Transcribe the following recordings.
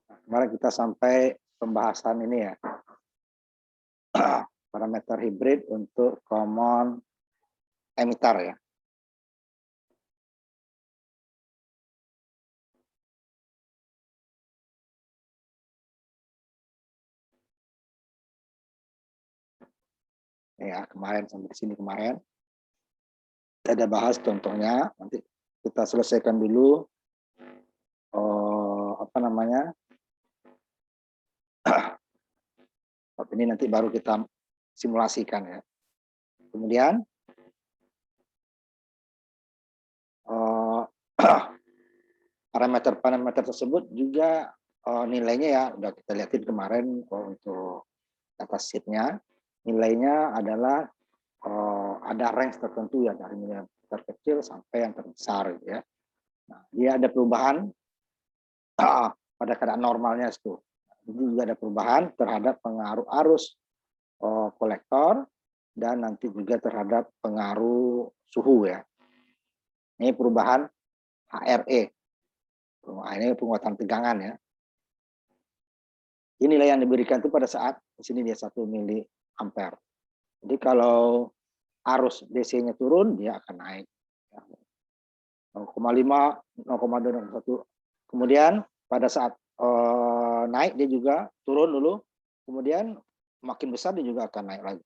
Kemarin kita sampai pembahasan ini ya, parameter hibrid untuk common emitter ya. Ya, kemarin sampai sini kemarin. Kita ada bahas contohnya, nanti kita selesaikan dulu apa namanya? Ini nanti baru kita simulasikan ya. Kemudian parameter-parameter tersebut juga nilainya ya udah kita lihatin kemarin untuk atas sheet-nya. Nilainya adalah ada range tertentu ya dari nilai terkecil sampai yang terbesar gitu ya. Nah, dia ada perubahan pada keadaan normalnya itu. Ini juga ada perubahan terhadap pengaruh arus kolektor dan nanti juga terhadap pengaruh suhu ya. Ini perubahan HRE. Ini penguatan tegangan ya. Ini nilai yang diberikan itu pada saat di sini dia 1 miliampere. Jadi kalau arus DC-nya turun, dia akan naik 0,5, 0,2, 0,1. Kemudian pada saat naik dia juga turun dulu, kemudian makin besar dia juga akan naik lagi.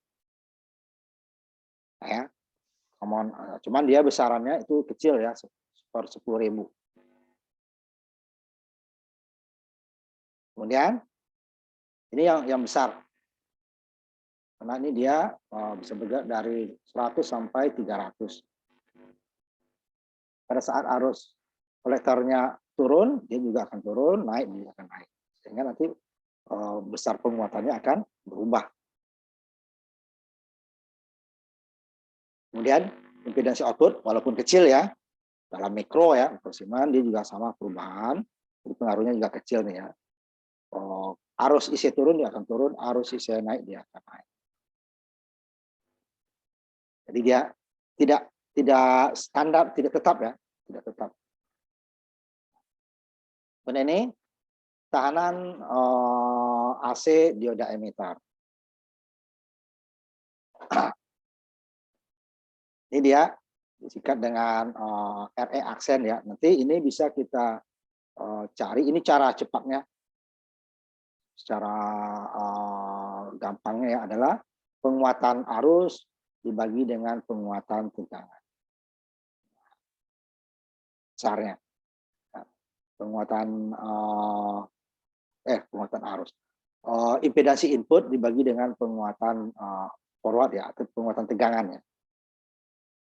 Nah, ya, cuman dia besarannya itu kecil ya, per 10.000. Kemudian ini yang besar. Karena ini dia bisa bergerak dari 100 sampai 300. Pada saat arus kolektornya turun, dia juga akan turun, naik, dia akan naik. Sehingga nanti besar penguatannya akan berubah. Kemudian impedansi output, walaupun kecil ya, dalam mikro ya, mikrosiman, dia juga sama perubahan. Jadi pengaruhnya juga kecil nih ya. Arus IC turun, dia akan turun, arus IC naik, dia akan naik. Jadi dia tidak standar, tidak tetap ya, tidak tetap. Dan ini tahanan AC dioda emitter. Ini dia disikat dengan RE aksen ya. Nanti ini bisa kita cari, ini cara cepatnya. Secara gampangnya ya adalah penguatan arus dibagi dengan penguatan tegangan. Besarnya. Penguatan arus. Impedansi input dibagi dengan penguatan forward ya, atau penguatan tegangan ya.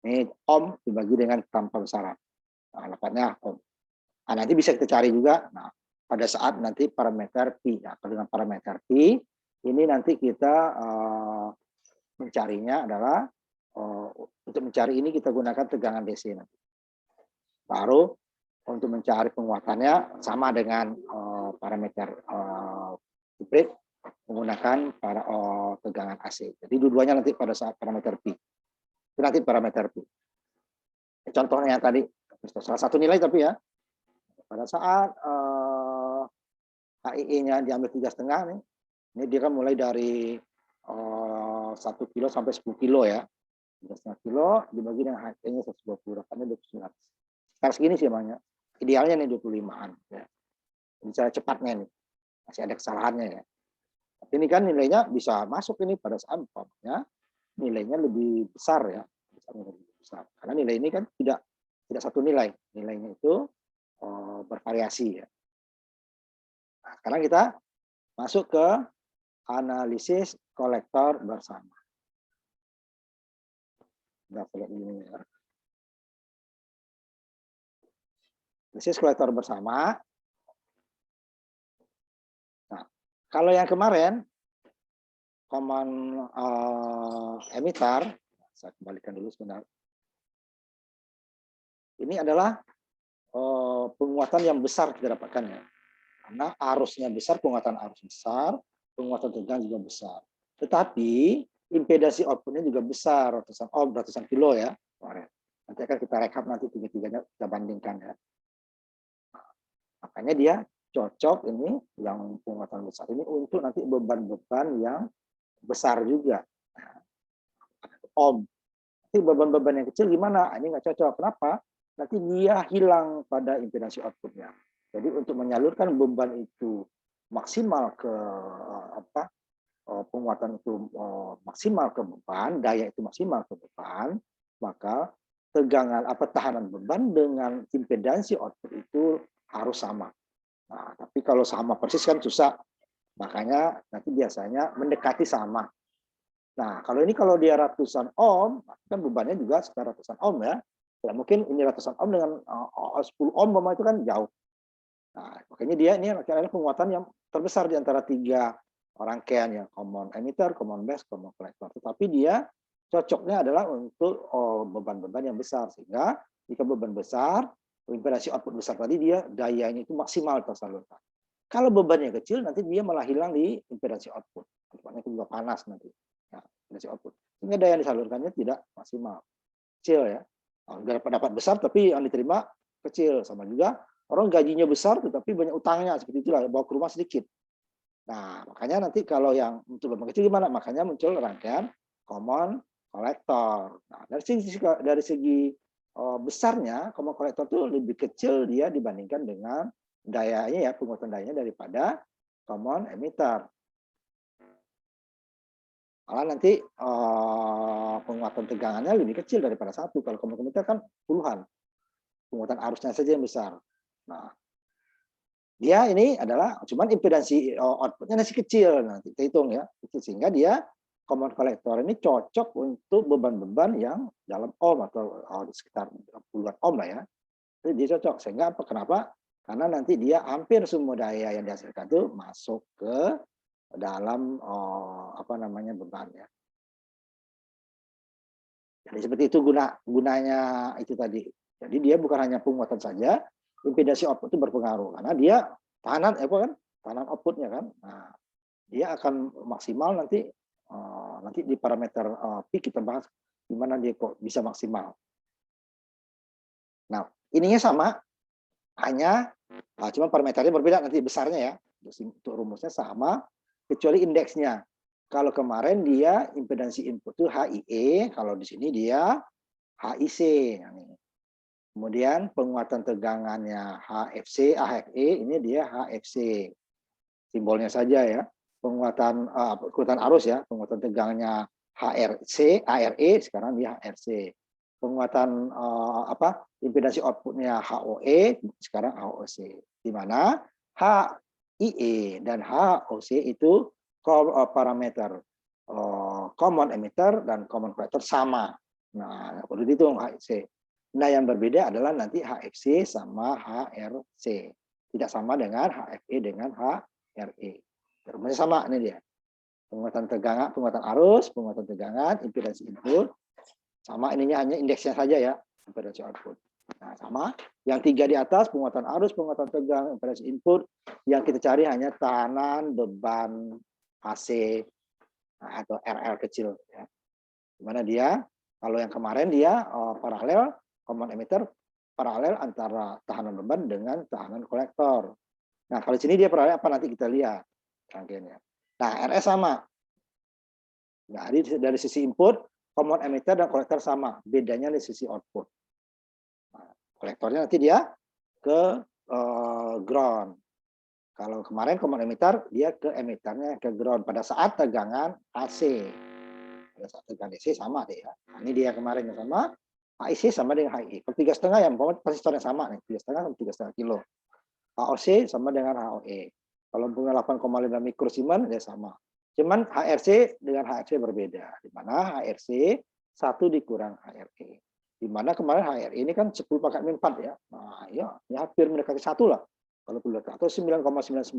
Ini ohm dibagi dengan tanpa besaran. Nah, dapatnya ohm. Nah, nanti bisa kita cari juga. Nah, pada saat nanti parameter Pi. Nah, dengan parameter Pi, ini nanti kita mencarinya adalah untuk mencari ini kita gunakan tegangan DC nanti. Baru untuk mencari penguatannya sama dengan parameter hibrid menggunakan tegangan AC. Jadi dua-duanya nanti pada saat parameter Pi. Itu nanti parameter Pi. Contohnya yang tadi salah satu nilai tapi ya pada saat HIE-nya diambil 3,5 nih, ini dia kan mulai dari 1 kilo sampai 10 kilo ya. 3,5 kilo dibagi dengan HIE-nya 120, dapatnya 29. Sekarang segini sih banyak. Idealnya nih 25-an. Ya. Bisa cepatnya nih. Masih ada kesalahannya ya. Tapi ini kan nilainya bisa masuk ini pada saat ya, nilainya lebih besar ya. Lebih besar. Karena nilai ini kan tidak satu nilai. Nilainya itu bervariasi ya. Nah, sekarang kita masuk ke analisis kolektor bersama. Analisis kolektor bersama. Nah, kalau yang kemarin common emitter, saya kembalikan dulu sebentar. Ini adalah penguatan yang besar kita dapatkan ya. Karena arusnya besar, penguatan arus besar, penguatan tegangan juga besar. Tetapi impedansi outputnya juga besar, ratusan ohm, ratusan kilo ya. Nanti akan kita rekap nanti tiga-tiganya kita bandingkan ya. Makanya dia cocok ini yang penguatan besar ini untuk nanti beban-beban yang besar juga. Om, nanti beban-beban yang kecil gimana? Ini nggak cocok. Kenapa? Nanti dia hilang pada impedansi outputnya. Jadi untuk menyalurkan beban itu maksimal ke apa penguatan itu maksimal ke beban, daya itu maksimal ke beban, maka tegangan tahanan beban dengan impedansi output itu harus sama. Nah, tapi kalau sama persis kan susah. Makanya nanti biasanya mendekati sama. Nah, kalau dia ratusan ohm, kan bebannya juga sekitar ratusan ohm ya. Ya mungkin ini ratusan ohm dengan 10 ohm itu kan jauh. Nah, makanya dia ini adalah penguatan yang terbesar di antara tiga rangkaian yang common emitter, common base, common collector. Tetapi dia cocoknya adalah untuk beban-beban yang besar. Sehingga jika beban besar, impedansi output besar tadi dia dayanya itu maksimal tersalurkan. Kalau bebannya kecil, nanti dia malah hilang di impedansi output. Outputnya itu juga panas nanti. Ya, impedansi output. Sehingga daya yang disalurkannya tidak maksimal. Kecil ya. Dapat besar tapi yang diterima kecil. Sama juga orang gajinya besar tetapi banyak utangnya. Seperti itulah, bawa ke rumah sedikit. Nah, makanya nanti kalau yang untuk beban kecil gimana? Makanya muncul rangkaian common collector. Nah, dari segi besarnya, common collector itu lebih kecil dia dibandingkan dengan dayanya ya, penguatan dayanya daripada common emitter. Malah nanti penguatan tegangannya lebih kecil daripada satu. Kalau common emitter kan puluhan. Penguatan arusnya saja yang besar. Nah, dia ini adalah cuman impedansi outputnya masih kecil, nanti kita hitung ya, sehingga dia common collector ini cocok untuk beban-beban yang dalam ohm atau sekitar puluhan ohm lah ya. Itu dia cocok. Sehingga apa? Kenapa? Karena nanti dia hampir semua daya yang dihasilkan itu masuk ke dalam beban ya. Jadi seperti itu gunanya itu tadi. Jadi dia bukan hanya penguatan saja, impedansi output itu berpengaruh karena dia tahanan outputnya kan. Nah, dia akan maksimal nanti di parameter P kita bahas gimana dia kok bisa maksimal. Nah, ininya sama, hanya cuma parameternya berbeda nanti besarnya ya. Untuk rumusnya sama, kecuali indeksnya. Kalau kemarin dia impedansi input itu HIE, kalau di sini dia HIC. Kemudian penguatan tegangannya HFC, AHFE, ini dia HFC. Simbolnya saja ya. Penguatan arus ya, penguatan tegangannya HRC, ARE, sekarang dia HRC. Penguatan impedansi outputnya HOE, sekarang HOC. Di mana HIE dan HOC itu parameter common emitter dan common collector sama. Nah, perlu dihitung HIC. Nah, yang berbeda adalah nanti HFC sama HRC. Tidak sama dengan HFE dengan HRE. Rumusnya sama, ini dia. Penguatan tegangan, penguatan arus, penguatan tegangan, impedansi input. Sama, ininya hanya indeksnya saja ya, impedansi output. Nah, sama. Yang tiga di atas, penguatan arus, penguatan tegangan, impedansi input. Yang kita cari hanya tahanan, beban, AC, atau RL kecil. Ya. Dimana dia, kalau yang kemarin dia paralel, common emitter paralel antara tahanan beban dengan tahanan kolektor. Nah, kalau di sini dia paralel apa nanti kita lihat rangkaiannya. Nah, RS sama. Nah, dari sisi input, common emitter dan kolektor sama. Bedanya di sisi output. Nah, kolektornya nanti dia ke ground. Kalau kemarin common emitter, dia ke emitternya ke ground pada saat tegangan AC. Pada saat tegangan AC sama deh ya. Nah, ini dia kemarin yang sama. HIC sama dengan HIE. Kalau 3,5 ya, resistornya sama nih, 3,5 sama 3,5 kilo. HOC sama dengan HOE. Kalau punya 8,5 mikrosiemens ya sama. Cuman HRC dengan HFC berbeda. Di mana HRC 1 dikurang HRE. Di mana kemarin HRE ini kan 10 pangkat min 4 ya. Nah, ya hampir mendekati 1 lah. Kalau perlu atau 9,99.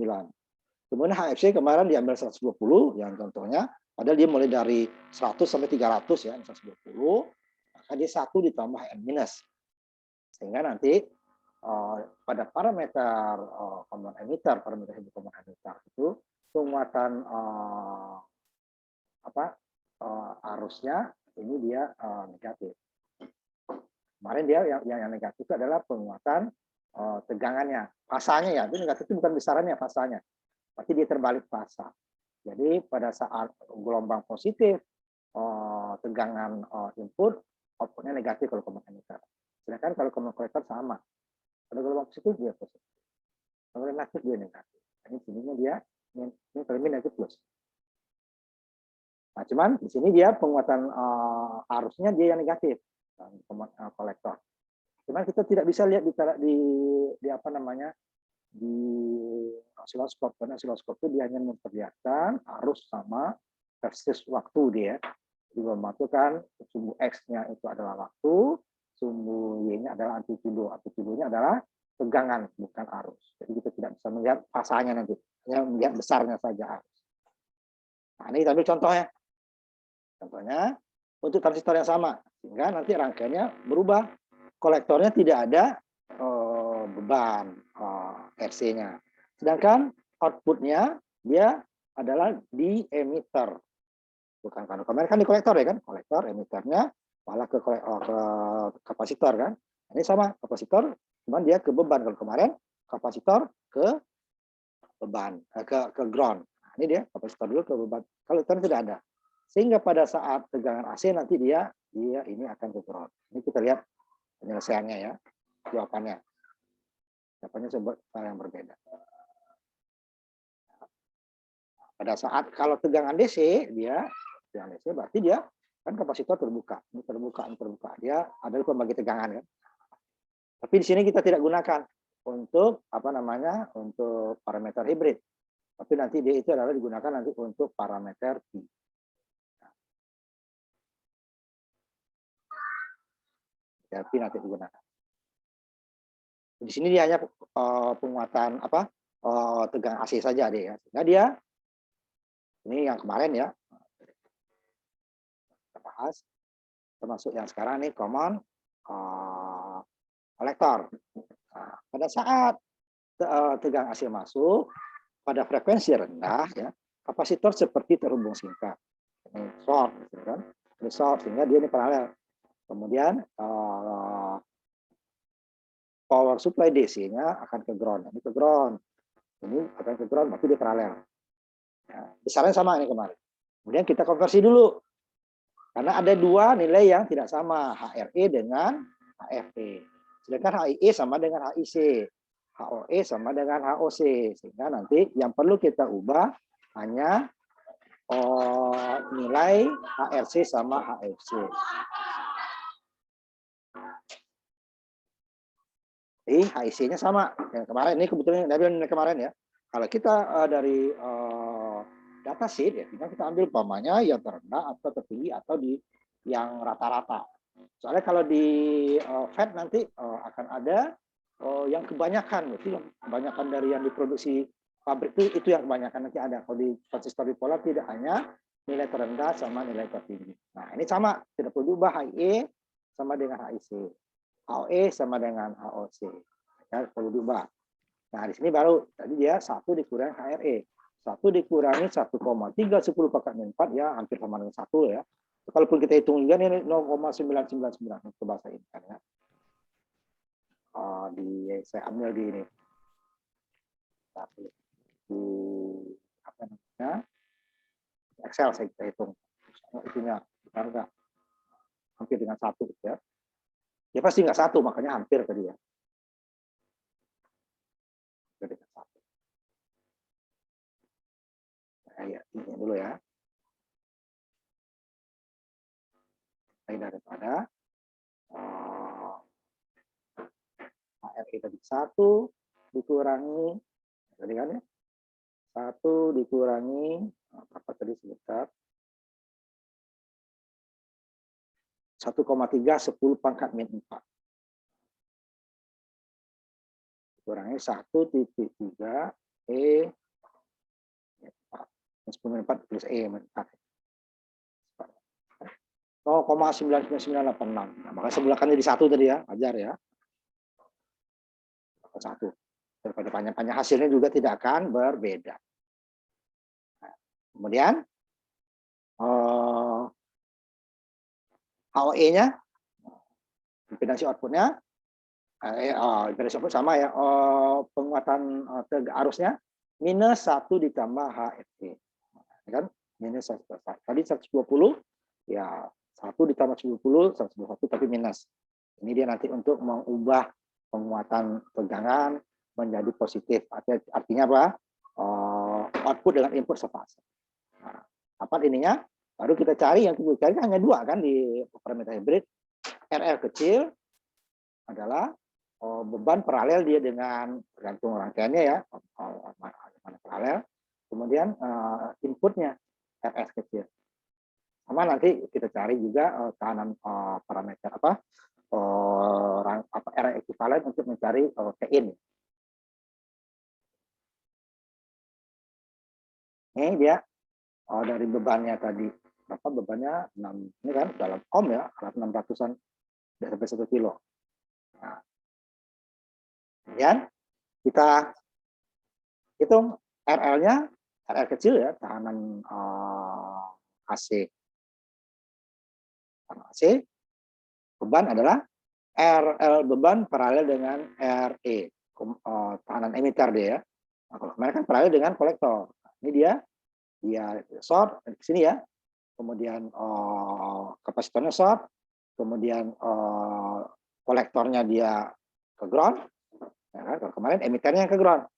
Kemudian HFC kemarin diambil 120 yang contohnya, padahal dia mulai dari 100 sampai 300 ya, 120. Maka dia 1 ditambah N minus. Sehingga nanti pada parameter common emitter, parameter common emitter itu penguatan arusnya ini dia negatif. Kemarin dia yang negatif itu adalah penguatan tegangannya, fasanya ya, itu negatif itu bukan besarannya, fasanya. Berarti dia terbalik fasa. Jadi pada saat gelombang positif, tegangan input, outputnya negatif kalau common emitter. Sedangkan kalau common collector sama. Kalau gelombang positif dia positif. Kalau negatif dia negatif. Ini sininya dia ini termin negatif plus. Nah, cuman di sini dia penguatan arusnya dia yang negatif, kolektor. Cuman kita tidak bisa lihat di apa namanya di osiloskop, karena osiloskop itu dia hanya memperlihatkan arus sama versus waktu dia. Jadi mematukan sumbu X-nya itu adalah waktu, sumbu Y-nya adalah amplitudo. Amplitudonya adalah tegangan, bukan arus. Jadi kita tidak bisa melihat fasanya nanti, hanya melihat besarnya saja arus. Nah, ini kita ambil contohnya. Contohnya untuk transistor yang sama, sehingga nanti rangkaiannya berubah. Kolektornya tidak ada beban RC-nya. Sedangkan outputnya dia adalah di emitter. Bukan kan kemarin kan di kolektor ya kan? Kolektor, emitternya malah ke kapasitor kan? Ini sama kapasitor, cuman dia ke beban. Kalau kemarin kapasitor ke beban, ke ground. Nah, ini dia kapasitor dulu ke beban. Kalau kan tidak ada. Sehingga pada saat tegangan AC nanti dia ini akan ke ground. Ini kita lihat penyelesaiannya ya, jawabannya. Jawabannya sebut hal yang berbeda. Pada saat kalau tegangan DC tegangan DC berarti dia kan kapasitor terbuka, ini terbuka, ini terbuka. Dia adalah pembagi tegangan kan. Tapi di sini kita tidak gunakan untuk apa namanya untuk parameter hibrid. Tapi nanti dia itu adalah digunakan nanti untuk parameter P. P nanti digunakan. Di sini dia hanya penguatan apa tegangan AC saja dia ya. Sehingga dia ini yang kemarin ya kita bahas, termasuk yang sekarang nih common kolektor. Nah, pada saat tegangan AC masuk pada frekuensi rendah ya, kapasitor seperti terhubung singkat. Ini short, gitu kan? Ini short sehingga dia ini paralel. Kemudian power supply DC-nya akan ke ground. Ini ke ground. Ini akan ke ground, berarti dia paralel. Ya, besarnya sama ini kemarin. Kemudian kita konversi dulu. Karena ada dua nilai yang tidak sama, HRE dengan HFE. Sedangkan HIE sama dengan HIC. HOE sama dengan HOC. Sehingga nanti yang perlu kita ubah hanya nilai HRC sama HFC. HIC-nya sama. Yang kemarin ini kebetulan dari kemarin ya. Kalau kita dari datasheet ya, tinggal kita ambil umpamanya yang terendah atau tertinggi atau di yang rata-rata. Soalnya kalau di FET nanti akan ada yang kebanyakan, itu yang kebanyakan dari yang diproduksi pabrik itu yang kebanyakan nanti ada. Kalau di transistor bipolar tidak hanya nilai terendah sama nilai tertinggi. Nah ini sama, tidak perlu diubah HIE sama dengan HIC, HOE sama dengan HOC. Ya, perlu diubah. Nah di sini baru tadi dia 1 dikurangi HRE. 1 dikurangi 1,310 pangkat min 4 ya hampir sama dengan 1 ya. Kalaupun kita hitung juga ini 0,999 untuk bahasa ini kan ya. Saya ambil di ini. Di apa namanya? Excel saya hitung. Itunya harga hampir dengan 1 ya. Ya pasti nggak 1 makanya hampir tadi ya. Hampir dengan 1. Nah, ya, ini dulu ya. Daripada HRE tadi 1 dikurangi tadi kan ya 1 dikurangi apa tadi sebentar 1,310 pangkat min 4 dikurangi 1,3 E 10 min 4 plus E min 4 0,99986. Nah, maka sebelahkannya di 1 tadi ya, ajar ya. 1. Daripada panjang-panjang hasilnya juga tidak akan berbeda. Nah, kemudian HOE-nya, impedansi outputnya garis input sama ya, penguatan arusnya minus 1 ditambah HFT. Kan? Minus 1. Tadi 120, ya 1 ditambah 120, 121 tapi minus. Ini dia nanti untuk mengubah penguatan tegangan menjadi positif. Artinya apa? Output dengan input sefase. Nah, apa ininya? Baru kita cari, yang kita cari hanya 2 kan di parameter hybrid. RL kecil adalah beban paralel dia dengan tergantung rangkaiannya ya, mana paralel. Kemudian inputnya RS kecil. Sama nanti kita cari juga tahanan parameter R ekuivalen untuk mencari Tin. Ini dia dari bebannya tadi. Berapa bebannya? 6. Ini kan dalam ohm ya, alat 600-an sampai 1 kilo. Nah, kemudian kita hitung RL-nya, RL kecil ya, tahanan AC. Tahanan AC, beban adalah RL beban paralel dengan RE, tahanan emitter dia ya. Nah, kalau kemarin kan paralel dengan kolektor. Ini dia short ke sini ya. Kemudian kapasitornya short, kemudian kolektornya dia ke ground. Ya, kalau kemarin emiternya ke ground,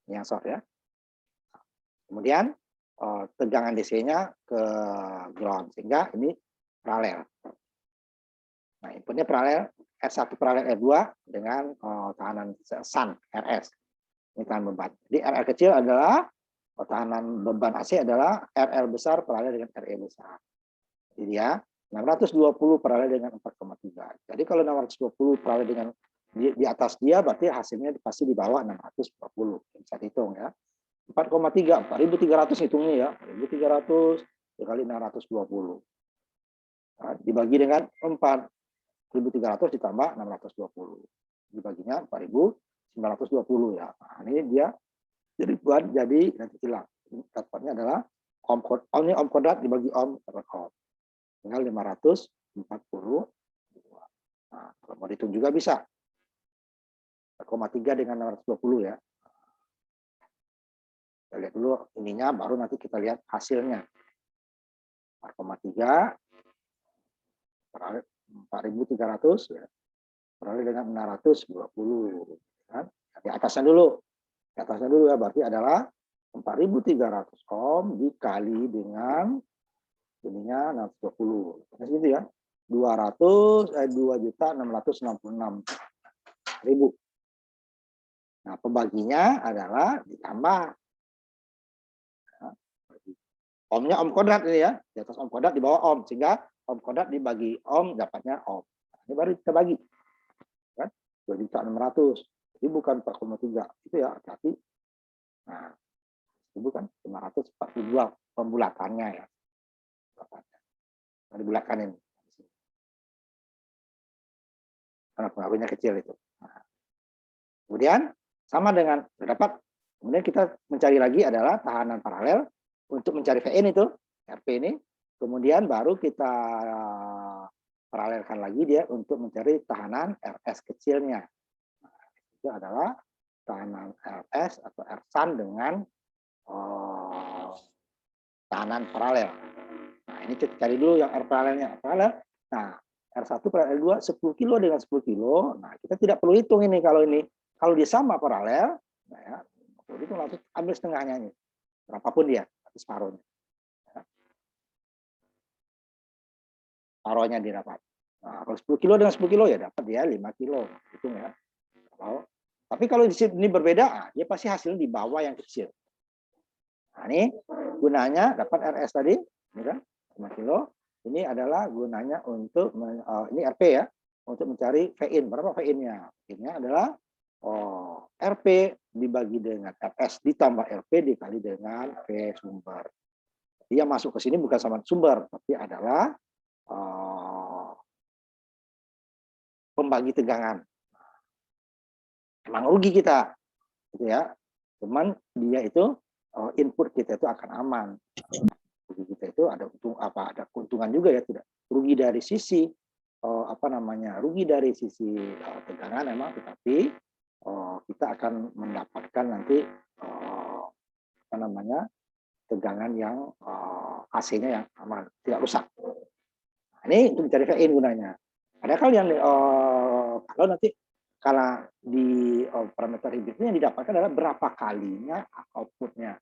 yang short ya. Kemudian tegangan DC-nya ke ground, sehingga ini paralel. Nah, inputnya paralel R1 paralel R2 dengan tahanan SUN RS. Ini tahanan beban. Jadi RL kecil adalah tahanan beban AC adalah RL besar paralel dengan RE besar. Jadi ya 620 paralel dengan 4,3. Jadi kalau 620 paralel dengan di atas dia, berarti hasilnya pasti di bawah 620. Bisa dihitung ya. 4,3, 4.300 hitungnya ya. 4.300 dikali 620. Nah, dibagi dengan 4.300 ditambah 620. Dibaginya 4.920 ya. Nah, ini dia jadi buat jadi nanti hilang. Dapatnya adalah ohm kuadrat dibagi ohm per ohm. Tinggal 540. Nah, kalau mau dihitung juga bisa. 4,3 dengan 620 ya. Kita lihat dulu ininya, baru nanti kita lihat hasilnya. 4,3 4.300 ya. Paralel dengan 620 kan. Di atasnya dulu. Di atasnya dulu ya, berarti adalah 4.300 ohm dikali dengan ininya 620. Segitu ya. 2.666.000. Nah, pembaginya adalah ditambah ohmnya ohm kuadrat ini ya, di atas ohm kuadrat di bawah ohm, sehingga ohm kuadrat dibagi ohm dapatnya ohm. Nah, ini baru kita bagi kan 2.600.000. Jadi bukan 4,3 itu ya, hati-hati. Nah, itu bukan 542 pembulatannya ya. Dibulatkan ini. Karena pengaruhnya kecil itu. Nah, kemudian sama dengan dapat, kemudian kita mencari lagi adalah tahanan paralel untuk mencari Vn itu, RP ini. Kemudian baru kita paralelkan lagi dia untuk mencari tahanan RS kecilnya. Nah, itu adalah tahanan RS atau RSUN dengan tahanan paralel. Nah, ini kita cari dulu yang R paralelnya. Paralel. Nah, R1 paralel R2 10 kilo dengan 10 kilo. Nah, kita tidak perlu hitung ini kalau ini. Kalau dia sama paralel, nah ya, itu langsung ambil setengahnya ini. Berapapun dia, separuhnya. Ya. Separuhnya didapat. Nah, kalau 10 kilo dengan 10 kilo ya dapat dia 5 kilo. Hitung ya. Tapi kalau di sini berbeda, dia pasti hasilnya di bawah yang kecil. Nah, ini gunanya dapat RS tadi, ini kan 5 kilo. Ini adalah gunanya untuk ini RP ya, untuk mencari Vin. Berapa Vin-nya? Vin-nya adalah RP dibagi dengan RS ditambah RP dikali dengan V sumber. Dia masuk ke sini bukan sama sumber, tapi adalah pembagi tegangan. Emang rugi kita, gitu ya. Cuman dia itu input kita itu akan aman. Rugi kita itu ada untung ada keuntungan juga ya, tidak rugi dari sisi apa namanya, rugi dari sisi tegangan memang, tetapi kita akan mendapatkan nanti apa namanya, tegangan yang AC-nya yang aman, tidak rusak. Nah, ini untuk mencari VIN gunanya. Padahal yang kalau nanti kalau di parameter hibridnya yang didapatkan adalah berapa kalinya outputnya,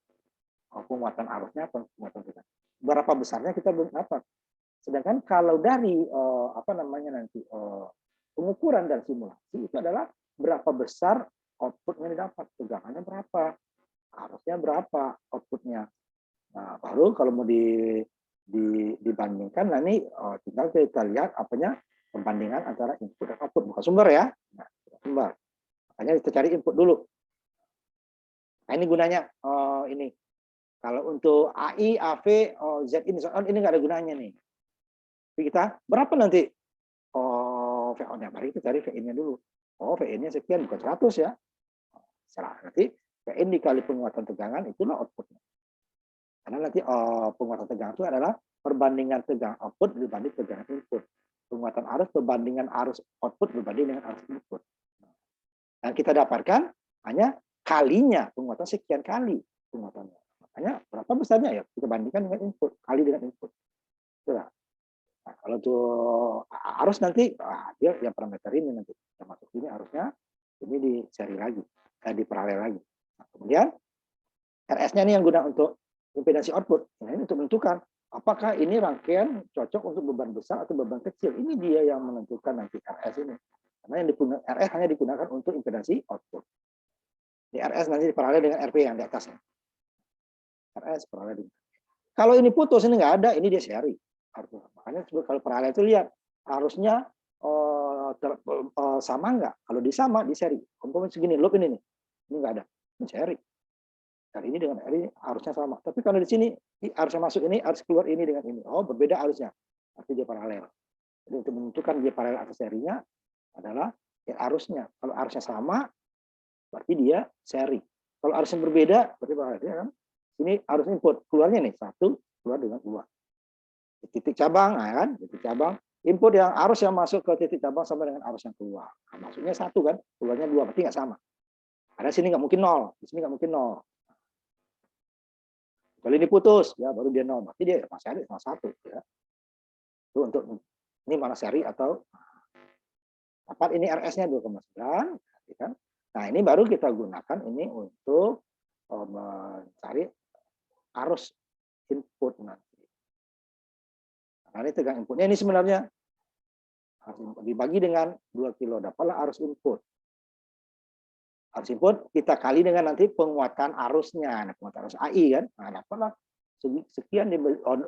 penguatan arusnya, penguatan tegangan. Berapa besarnya kita belum dapat. Sedangkan kalau dari apa namanya nanti pengukuran dan simulasi itu adalah berapa besar output yang didapat, tegangannya berapa, arusnya berapa, outputnya. Nah, baru kalau mau dibandingkan, nah ini tinggal kita lihat apanya perbandingan antara input dan output, bukan sumber ya. Nah, sumber. Makanya kita cari input dulu. Nah, ini gunanya ini. Kalau untuk AI, AV, Z ini nggak ada gunanya nih. Jadi kita berapa nanti VO-nya? Mari kita cari VN-nya dulu. Oh, VN-nya sekian, bukan 100 ya. Nanti VN dikali penguatan tegangan, itulah outputnya. Karena nanti penguatan tegangan itu adalah perbandingan tegangan output dibanding tegangan input. Penguatan arus perbandingan arus output berbanding dengan arus input. Dan kita dapatkan hanya kalinya, penguatan sekian kali penguatannya. Makanya berapa besarnya ya? Kita bandingkan dengan input, kali dengan input. Itulah. Nah, kalau tuh arus nanti, dia yang parameter ini nanti. Termasuk ini arusnya, ini di seri lagi, di paralel lagi. Nah, kemudian RS-nya ini yang guna untuk impedansi output. Nah, ini untuk menentukan apakah ini rangkaian cocok untuk beban besar atau beban kecil. Ini dia yang menentukan nanti RS ini. Karena yang digunakan RS hanya digunakan untuk impedansi output. Di RS nanti paralel dengan RP yang di atasnya. RS paralel dengan. Kalau ini putus, ini nggak ada, ini dia seri. Makanya kalau paralel itu lihat arusnya sama nggak? Kalau disama di seri. Komponen segini, loop ini nih, ini nggak ada, ini seri. Kali ini dengan ini arusnya sama. Tapi kalau di sini arusnya masuk ini, arus keluar ini dengan ini. Oh, berbeda arusnya. Artinya dia paralel. Jadi untuk menentukan dia paralel atau serinya adalah ya arusnya. Kalau arusnya sama, berarti dia seri. Kalau arusnya berbeda, berarti paralel. Ya kan? Ini arus input keluarnya nih 1 keluar dengan 2. Di titik cabang, nah kan? Titik cabang. Input yang arus yang masuk ke titik cabang sama dengan arus yang keluar. Nah, masuknya 1 kan, keluarnya 2, berarti nggak sama. Ada sini nggak mungkin 0, di sini nggak mungkin 0. Kalau ini putus, ya baru dia 0. Berarti dia masih ada sama 1. Ya. Itu untuk ini mana seri atau dapat ini RS-nya 2,9. Kan? Nah ini baru kita gunakan ini untuk mencari arus input nanti. Nah ini tegangan inputnya ini sebenarnya dibagi dengan 2 kilo. Dapatlah arus input. Arus input kita kali dengan nanti penguatan arusnya, nah, penguatan arus AI kan, nah dapatlah sekian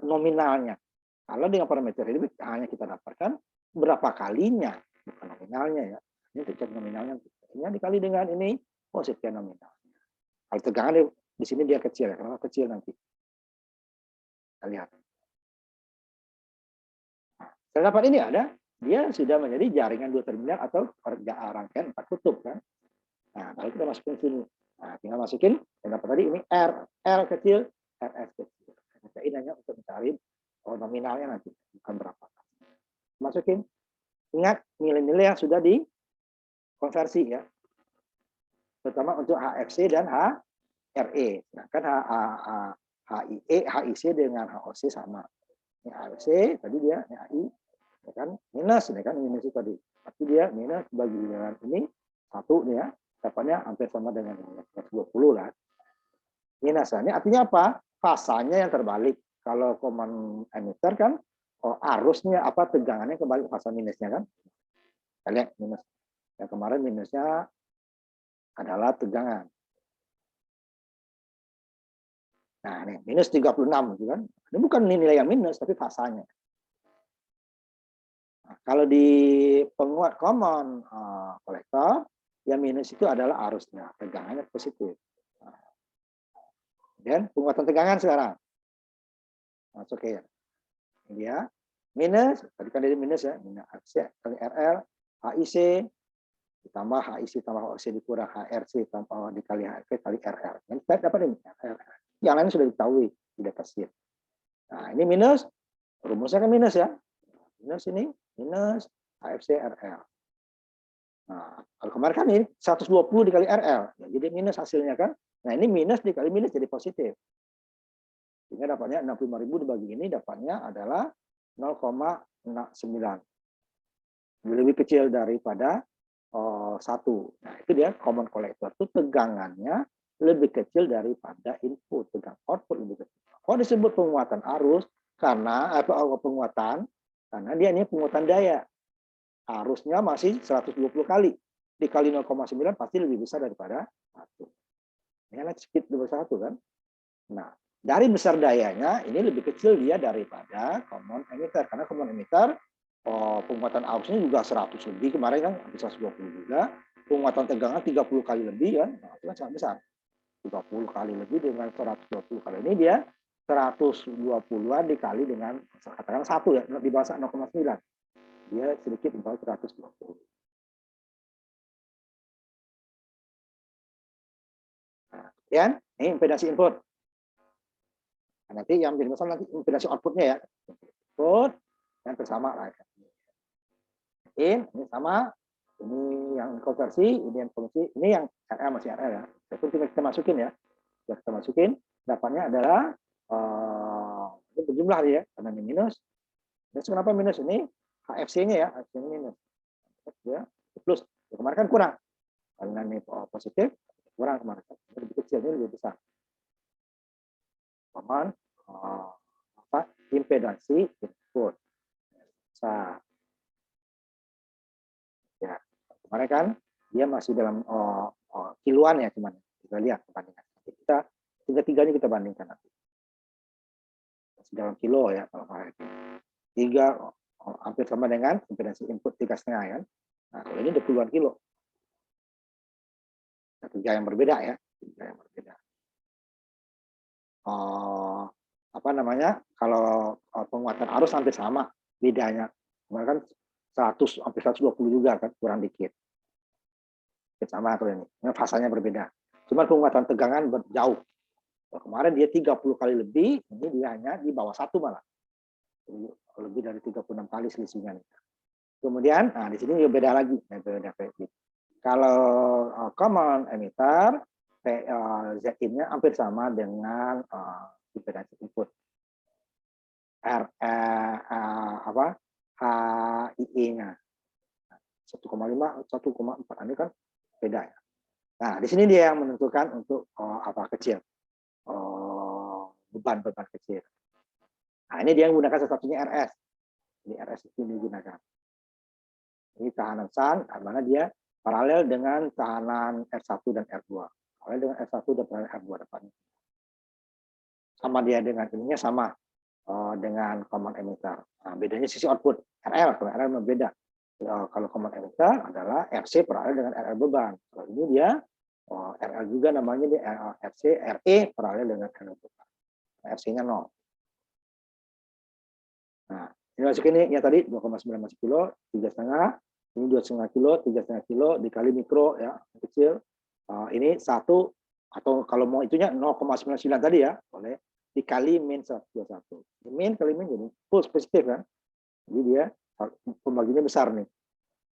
nominalnya. Kalau dengan parameter ini hanya kita dapatkan berapa kalinya, bukan nominalnya ya. Ini cek nominalnya, ini dikali dengan ini, oh sekian nominalnya. Kalau tegangan di sini dia kecil, karena kecil nanti. Kita lihat. Nah, setelah dapat ini ada, dia sudah menjadi jaringan 2 terminal atau rangkaian 4 kutub kan. Nah, baru kita masukin sini. Nah, tinggal masukin, yang dapat tadi ini R kecil, RS kecil. Ini hanya untuk mencari nominalnya nanti, bukan berapa. Masukin. Ingat nilai-nilai yang sudah dikonversi ya. Terutama untuk HFC dan HRE. Nah, kan HIC dengan HOC sama. Ini HFC, tadi dia HI, ya kan minus, ini kan minus itu tadi. Tapi dia minus bagi dengan ini, 1 nih ya. Dapatnya hampir sama dengan 20 lah. Minus. Ini artinya apa? Fasanya yang terbalik. Kalau common emitter kan arusnya apa tegangannya kembali ke fasa minusnya kan. Kita lihat minus. Yang kemarin minusnya adalah tegangan. Nah, ini minus 36 gitu kan. Ini bukan nilai yang minus tapi fasanya. Nah, kalau di penguat common kolektor yang minus itu adalah arusnya, tegangannya positif. Dan penguatan tegangan sekarang. Masuk ya. Ini dia. Minus, tadi kan dari minus ya. Minus HC kali RL, HIC, ditambah HIC tambah HOC dikurang HRC tambah dikali HRC kali RR. Yang kita dapat ini. Yang lain sudah diketahui di datasheet. Nah, ini minus. Rumusnya kan minus ya. Minus ini minus HFC RL. Nah, kalau kemarin kan ini 120 dikali RL, ya, jadi minus hasilnya kan. Nah, ini minus dikali minus jadi positif. Sehingga dapatnya 65.000 dibagi ini dapatnya adalah 0,9. Lebih kecil daripada 1. Nah, itu dia common collector. Itu tegangannya lebih kecil daripada input. Tegangan output lebih kecil. Kalau disebut penguatan arus, karena penguatan, karena dia ini penguatan daya. Arusnya masih 120 kali. Dikali 0,9 pasti lebih besar daripada 1. Ini kan sedikit lebih 1 kan. Nah, dari besar dayanya, ini lebih kecil dia daripada common emitter. Karena common emitter, penguatan arusnya juga 100 lebih. Kemarin kan bisa 120 juga. Penguatan tegangan 30 kali lebih kan. Nah, itu kan sangat besar. 30 kali lebih dengan 120 kali. Ini dia 120-an dikali dengan, katakan 1 ya, di bawah 0,9. Dia sedikit di bawah 120. Nah, ya, ini impedasi input. Nah, nanti yang menjadi masalah nanti impedasi outputnya ya. Output yang bersama lah. Ini sama, ini yang konversi, ini yang konversi, ini yang RL masih RL ya. Itu kita masukin ya. Kita masukin, dapatnya adalah ini berjumlah ya, karena ini minus. Terus kenapa minus ini? HFC-nya ya, HFC-nya minus. Ya, plus. Ya, kemarin kan kurang. Karena ini positif, kurang kemarin. Lebih kecil, ini lebih besar. Common impedansi input. Nah, ya, kemarin kan dia masih dalam kiloan ya, cuman kita lihat perbandingan. Kita tiga-tiganya kita bandingkan nanti. Masih dalam kilo ya kalau kemarin. 3 hampir sama dengan impedansi input 3,5 kan. Nah, kalau ini 20-an kilo. 3 yang berbeda ya, 3 yang berbeda. Apa namanya? Kalau penguatan arus hampir sama, bedanya. Kemarin kan 100 hampir 120 juga kan, kurang dikit. Sama kalau ini. Fasanya berbeda. Cuma penguatan tegangan jauh. Kemarin dia 30 kali lebih, ini dia hanya di bawah 1 malah. Lebih dari 36 kali selisihnya. Kemudian, nah di sini juga beda lagi. Beda. Kalau common emitter, Z-in-nya hampir sama dengan impedansi input. HIE-nya. 1,5, 1,4. Ini kan beda ya. Nah, di sini dia yang menentukan untuk apa kecil. Beban-beban kecil. Nah, ini dia yang menggunakan satu-satunya RS. Ini RS itu digunakan. Ini tahanan SAN, mana dia paralel dengan tahanan R1 dan R2. Paralel dengan R1 dan paralel R2 depannya. Sama dia dengan ininya sama dengan common emitter. Nah, bedanya sisi output. RL, kalau RL berbeda. Kalau common emitter adalah RC paralel dengan RL beban. Kalau ini dia RL juga namanya dia RC, RE paralel dengan RL beban. RC-nya 0. Nah, ini masuk ini ya tadi 2,9 kilo, 3,5, ini 2,5 kilo, 3,5 kilo dikali mikro ya, kecil. Ini 1 atau kalau mau itunya 0,99 tadi ya, boleh dikali min 121. Min kali min jadi full positif kan. Jadi dia pembaginya besar nih.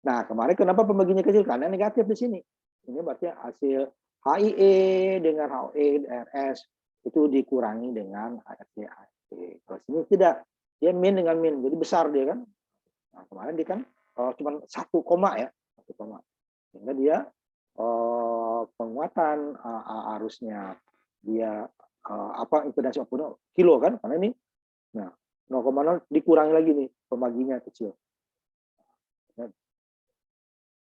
Nah, kemarin kenapa pembaginya kecil? Karena negatif di sini. Ini berarti hasil HIE dengan HOE RS itu dikurangi dengan HFC. Kalau sini tidak. Dia min dengan min, jadi besar dia kan. Nah, kemarin dia kan cuma 1 koma ya, 1 koma. Sehingga dia penguatan arusnya, dia apa impedansi outputnya kilo kan, karena ini nah 0,0 dikurangi lagi nih pembaginya kecil.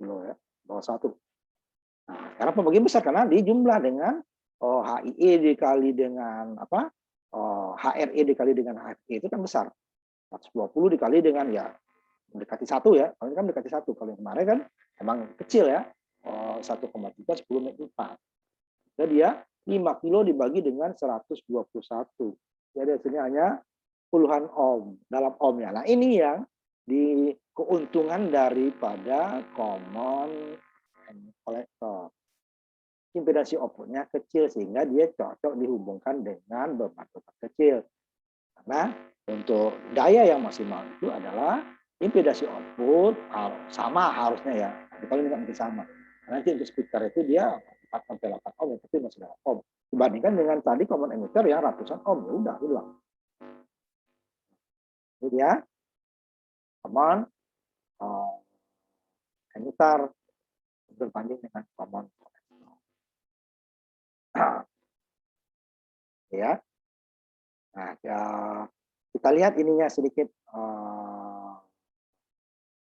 Kilo ya, bawah 1. Nah, karena pembagi besar karena dijumlah dengan HIE dikali dengan apa? HRE dikali dengan HFE itu kan besar. 120 dikali dengan ya mendekati 1 ya. Kalau ini kan mendekati 1. Kalau yang kemarin kan emang kecil ya. 1,3 10 4. Jadi dia 5 kilo dibagi dengan 121. Jadi hasilnya hanya puluhan ohm dalam ohm ya. Nah, ini yang di keuntungan daripada common collector. Impedansi outputnya kecil sehingga dia cocok dihubungkan dengan beban-beban kecil. Karena untuk daya yang maksimal itu adalah impedasi output sama harusnya ya. Tapi kalau ini nggak mungkin sama. Nanti untuk speaker itu dia 4 sampai 8 ohm, tapi masih 8 ohm. Dibandingkan dengan tadi common emitter yang ratusan ohm, ya udah, hilang. Ini dia common emitter berbanding dengan common collector. Ya. Nah, ya, kita lihat ininya sedikit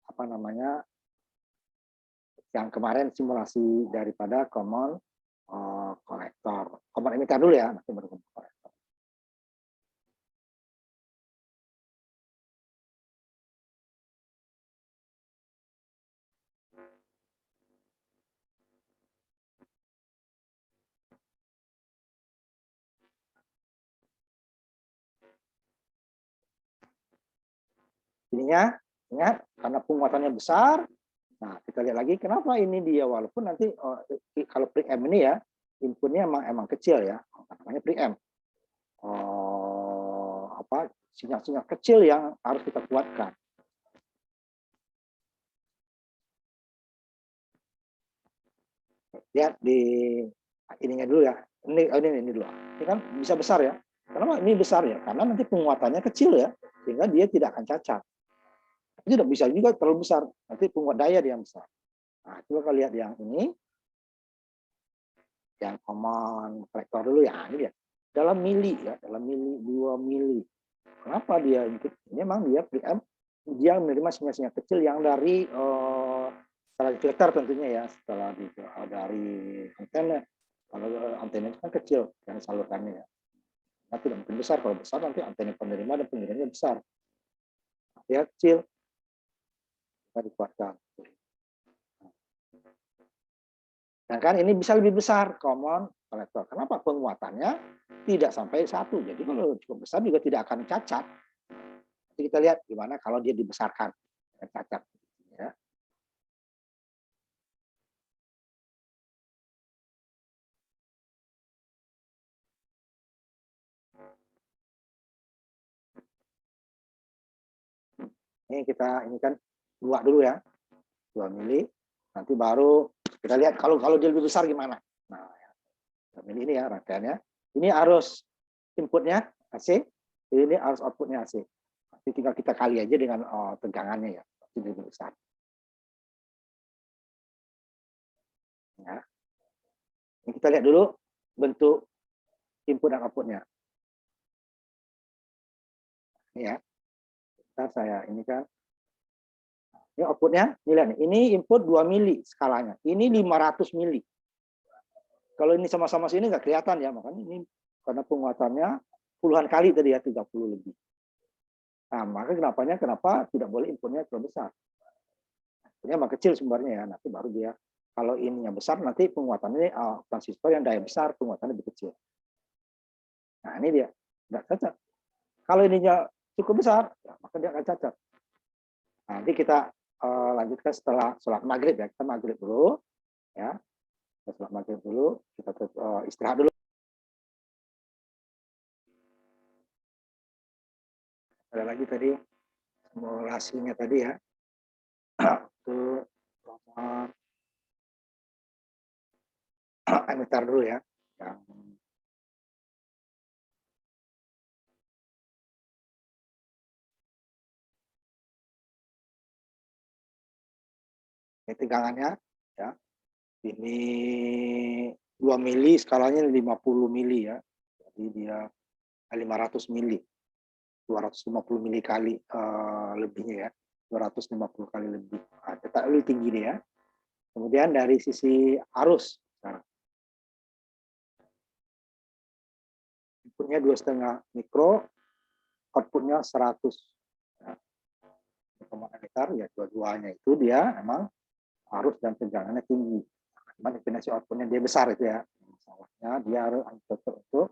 apa namanya yang kemarin simulasi daripada common collector. Common emitter dulu ya, nanti baru common collector. Ininya, ingat, karena penguatannya besar. Nah, kita lihat lagi kenapa ini dia, walaupun nanti kalau preamp ini ya, inputnya emang kecil ya, namanya preamp. Apa sinyal-sinyal kecil yang harus kita kuatkan. Lihat di ininya dulu ya. Ini dulu. Ini kan bisa besar ya. Kenapa ini besar ya? Karena nanti penguatannya kecil ya, sehingga dia tidak akan cacat. Tidak bisa juga terlalu besar, nanti penguat daya dia besar. Nah, coba kita lihat yang ini, yang common collector dulu ya. Ini dia. Dalam mili ya, dalam mili 2 mili. Kenapa dia ini memang dia preamp dia menerima sinyal-sinyal kecil yang dari setelah filter tentunya ya, setelah dari antena. Kalau antena itu kan kecil yang salurkannya ya. Nah, tidak mungkin besar. Kalau besar nanti antena penerima dan pengirimnya besar. Dia kecil, kita dikuatkan. Nah, kan ini bisa lebih besar common collector. Kenapa? Penguatannya tidak sampai 1. Jadi kalau cukup besar juga tidak akan cacat. Nanti kita lihat gimana kalau dia dibesarkan cacat. Ya. Ini kan 2 dulu ya, 2 mili. Nanti baru kita lihat kalau dia lebih besar gimana. Nah, 2 mili ini ya rangkaiannya. Ini arus inputnya AC, ini arus outputnya AC. Nanti tinggal kita kali aja dengan tegangannya ya, lebih besar. Ya. Ini kita lihat dulu bentuk input dan outputnya. Ini ya. Saya ini kan. Ini outputnya, ini lihat nih. Ini input 2 mili skalanya. Ini 500 mili. Kalau ini sama-sama sini nggak kelihatan ya, makanya ini karena penguatannya puluhan kali tadi ya, 30 lebih. Nah, maka kenapa tidak boleh inputnya terlalu besar. Ini emang kecil sumbernya ya, nanti baru dia kalau ininya besar nanti penguatannya transistor yang daya besar penguatannya lebih kecil. Nah, ini dia nggak cacat. Kalau ininya cukup besar, ya, maka dia akan cacat. Nah, nanti kita lanjutkan setelah sholat maghrib ya, kita maghrib dulu ya. Sholat maghrib dulu, kita istirahat dulu. Ada lagi tadi simulasinya tadi ya. Untuk emitter dulu ya. Yang ini tegangannya ya. Ini 2 mili, skalanya 50 mili ya. Jadi dia 500 mili. 250 mili kali lebihnya ya. 250 kali lebih. Nah, tetap lebih tinggi nih ya. Kemudian dari sisi arus sekarang. Inputnya 2,5 mikro, outputnya 100. Ya. Emitter ya dua-duanya itu dia memang arus dan tegangannya tinggi. Cuman impedasi outputnya dia besar itu ya. Masalahnya dia harus cocok untuk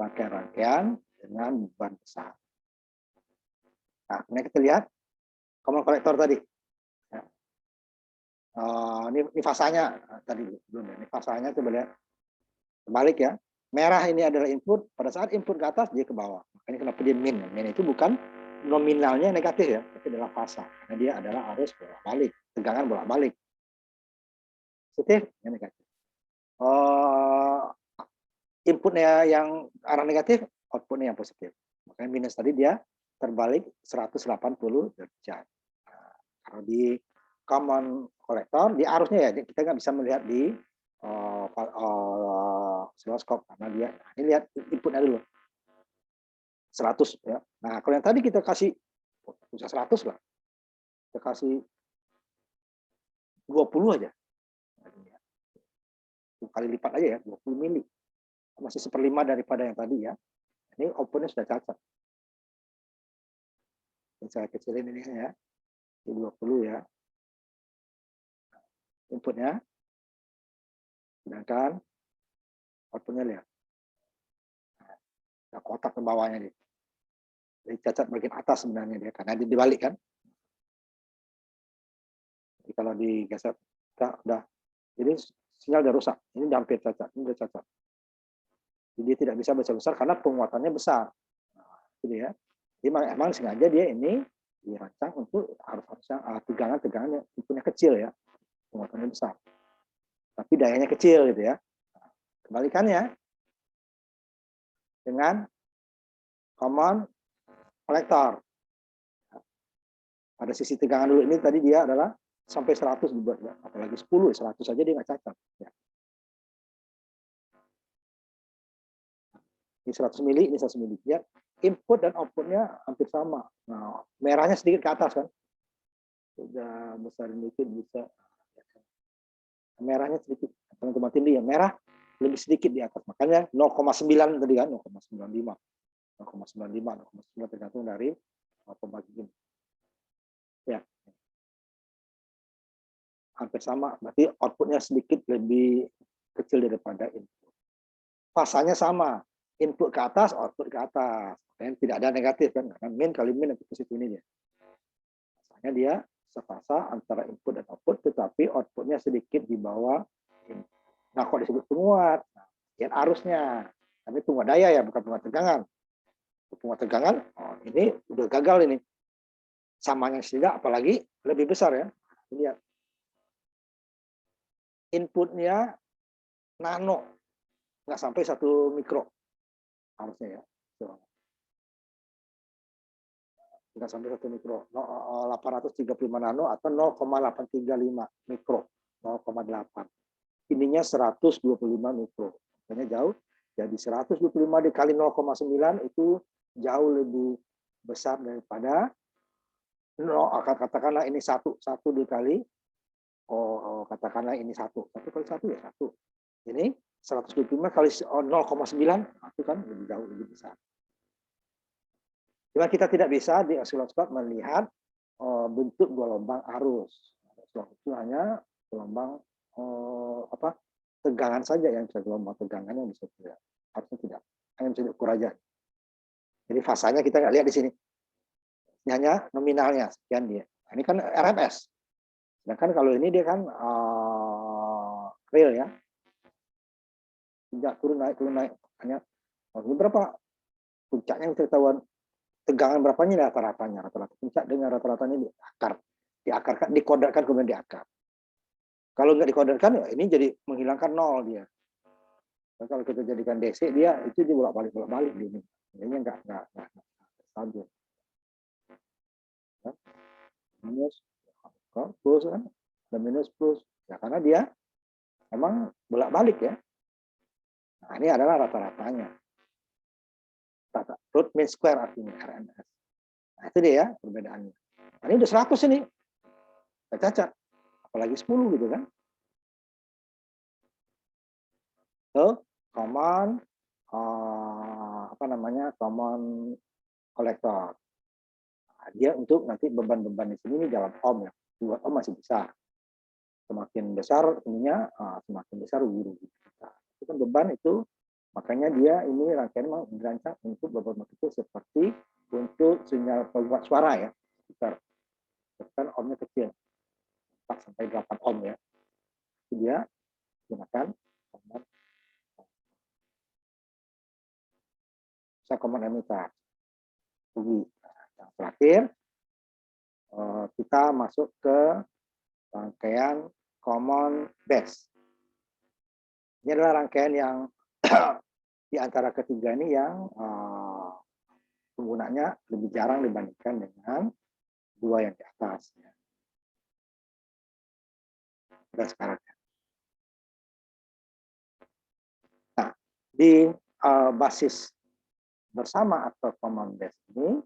rangkaian-rangkaian dengan beban besar. Nah, ini kita lihat common collector tadi. Ya. Ini fasanya tadi belum ya. Ini fasanya coba lihat. Kebalik ya. Merah ini adalah input. Pada saat input ke atas dia ke bawah. Makanya kenapa dia min? Min itu bukan nominalnya negatif ya, tapi adalah fasa. Karena dia adalah arus bolak-balik, tegangan bolak-balik. Positif, yang negatif. Inputnya yang arah negatif, outputnya yang positif. Makanya minus tadi dia terbalik 180 derajat. Nah, kalau di common collector, di arusnya ya, kita nggak bisa melihat di oscilloscope karena dia, ini lihat inputnya dulu 100 ya. Nah kalau yang tadi kita kasih bisa 100 lah, kita kasih 20 aja, kali lipat aja ya, 20 mili, masih 1/5 daripada yang tadi ya. Ini outputnya sudah cacat. Saya kecilin ini ya, 20 ya inputnya, sedangkan outputnya lihat, nah, kotak ke bawahnya nih. Jadi cacat bagian atas sebenarnya dia, karena dia dibalik kan. Jadi kalau digeser, udah, jadi sinyal udah rusak. Ini udah hampir cacat, ini udah cacat. Jadi dia tidak bisa besar-besar karena penguatannya besar. Nah, itu dia. Jadi emang sengaja dia ini dirancang untuk harusnya tegangan yang tipenya kecil ya, penguatannya besar. Tapi dayanya kecil gitu ya. Nah, kebalikannya dengan common collector. Pada sisi tegangan dulu ini tadi dia adalah sampai 100 dibuat, apalagi 10, 100 saja dia nggak cacat. Ya. Ini 100 mili, ini 100 mili. Ya, input dan outputnya hampir sama. Nah, merahnya sedikit ke atas kan. Sudah besar sedikit bisa. Merahnya sedikit. Teman-teman tinggi ya, merah lebih sedikit di atas. Makanya 0,9 tadi kan, 0,95. 0,95, 0,9 tergantung dari pembagian. Ya. Hampir sama, berarti outputnya sedikit lebih kecil daripada input. Fasanya sama, input ke atas, output ke atas. Dan tidak ada negatif kan, karena min kali min itu positif ini dia. Fasanya dia sefasa antara input dan output, tetapi outputnya sedikit di bawah. Nah, kok disebut penguat? Nah, lihat arusnya. Tapi penguat daya ya, bukan penguat tegangan. Penguat tegangan, oh, ini udah gagal ini. Samanya tidak, apalagi lebih besar ya. Lihat. Inputnya nano, nggak sampai 1 mikro harusnya ya, nggak sampai 1 mikro, 835 nano atau 0,835 mikro, 0,8. Ininya 125 mikro, makanya jauh. Jadi 125 dikali 0,9 itu jauh lebih besar daripada katakanlah ini satu dikali, katakanlah ini satu kali satu ya satu. Ini 125 kali 0,9 itu kan lebih jauh lebih besar. Cuma kita tidak bisa di oscilloscope melihat bentuk gelombang arus. Itu hanya gelombang tegangan saja yang bisa, gelombang tegangan yang bisa tidak, harusnya tidak, hanya bisa diukur aja. Jadi fasanya kita nggak lihat di sini, ini hanya nominalnya sekian dia. Nah, ini kan RMS. Sedangkan kalau ini dia kan real ya, tidak turun naik hanya berapa puncaknya bisa ketahuan, tegangan berapanya rata-ratanya, rata-rata puncak dengan rata-ratanya diakarkan, dikodarkan kemudian diakar. Kalau nggak dikodarkan ya ini jadi menghilangkan nol dia. Dan kalau kita jadikan DC dia itu dibolak-balik ini. Ini nggak stabil. Minus plus kan, dan minus plus ya karena dia memang bolak-balik ya. Nah, ini adalah rata-ratanya. Root mean square artinya RMS. Nah, itu dia ya perbedaannya. Nah, ini udah 100 ini. Nggak cacat. Apalagi 10 gitu kan. So, common common collector. Nah, dia untuk nanti beban-beban di sini dalam ohm ya. 2 ohm masih bisa. Semakin besar ininya, semakin besar rugi-rugi. Nah, itu kan beban itu, makanya dia ini rangkaian memang dirancang untuk beban kecil seperti untuk sinyal penguat suara ya. Sekitar kan ohmnya kecil, 4 sampai 8 ohm ya. Itu dia gunakan common emitter. Rugi. terakhir kita masuk ke rangkaian common base. Ini adalah rangkaian yang di antara ketiga ini yang penggunanya lebih jarang dibandingkan dengan dua yang di atas. Dan sekarang. Nah, di basis bersama atau common base ini,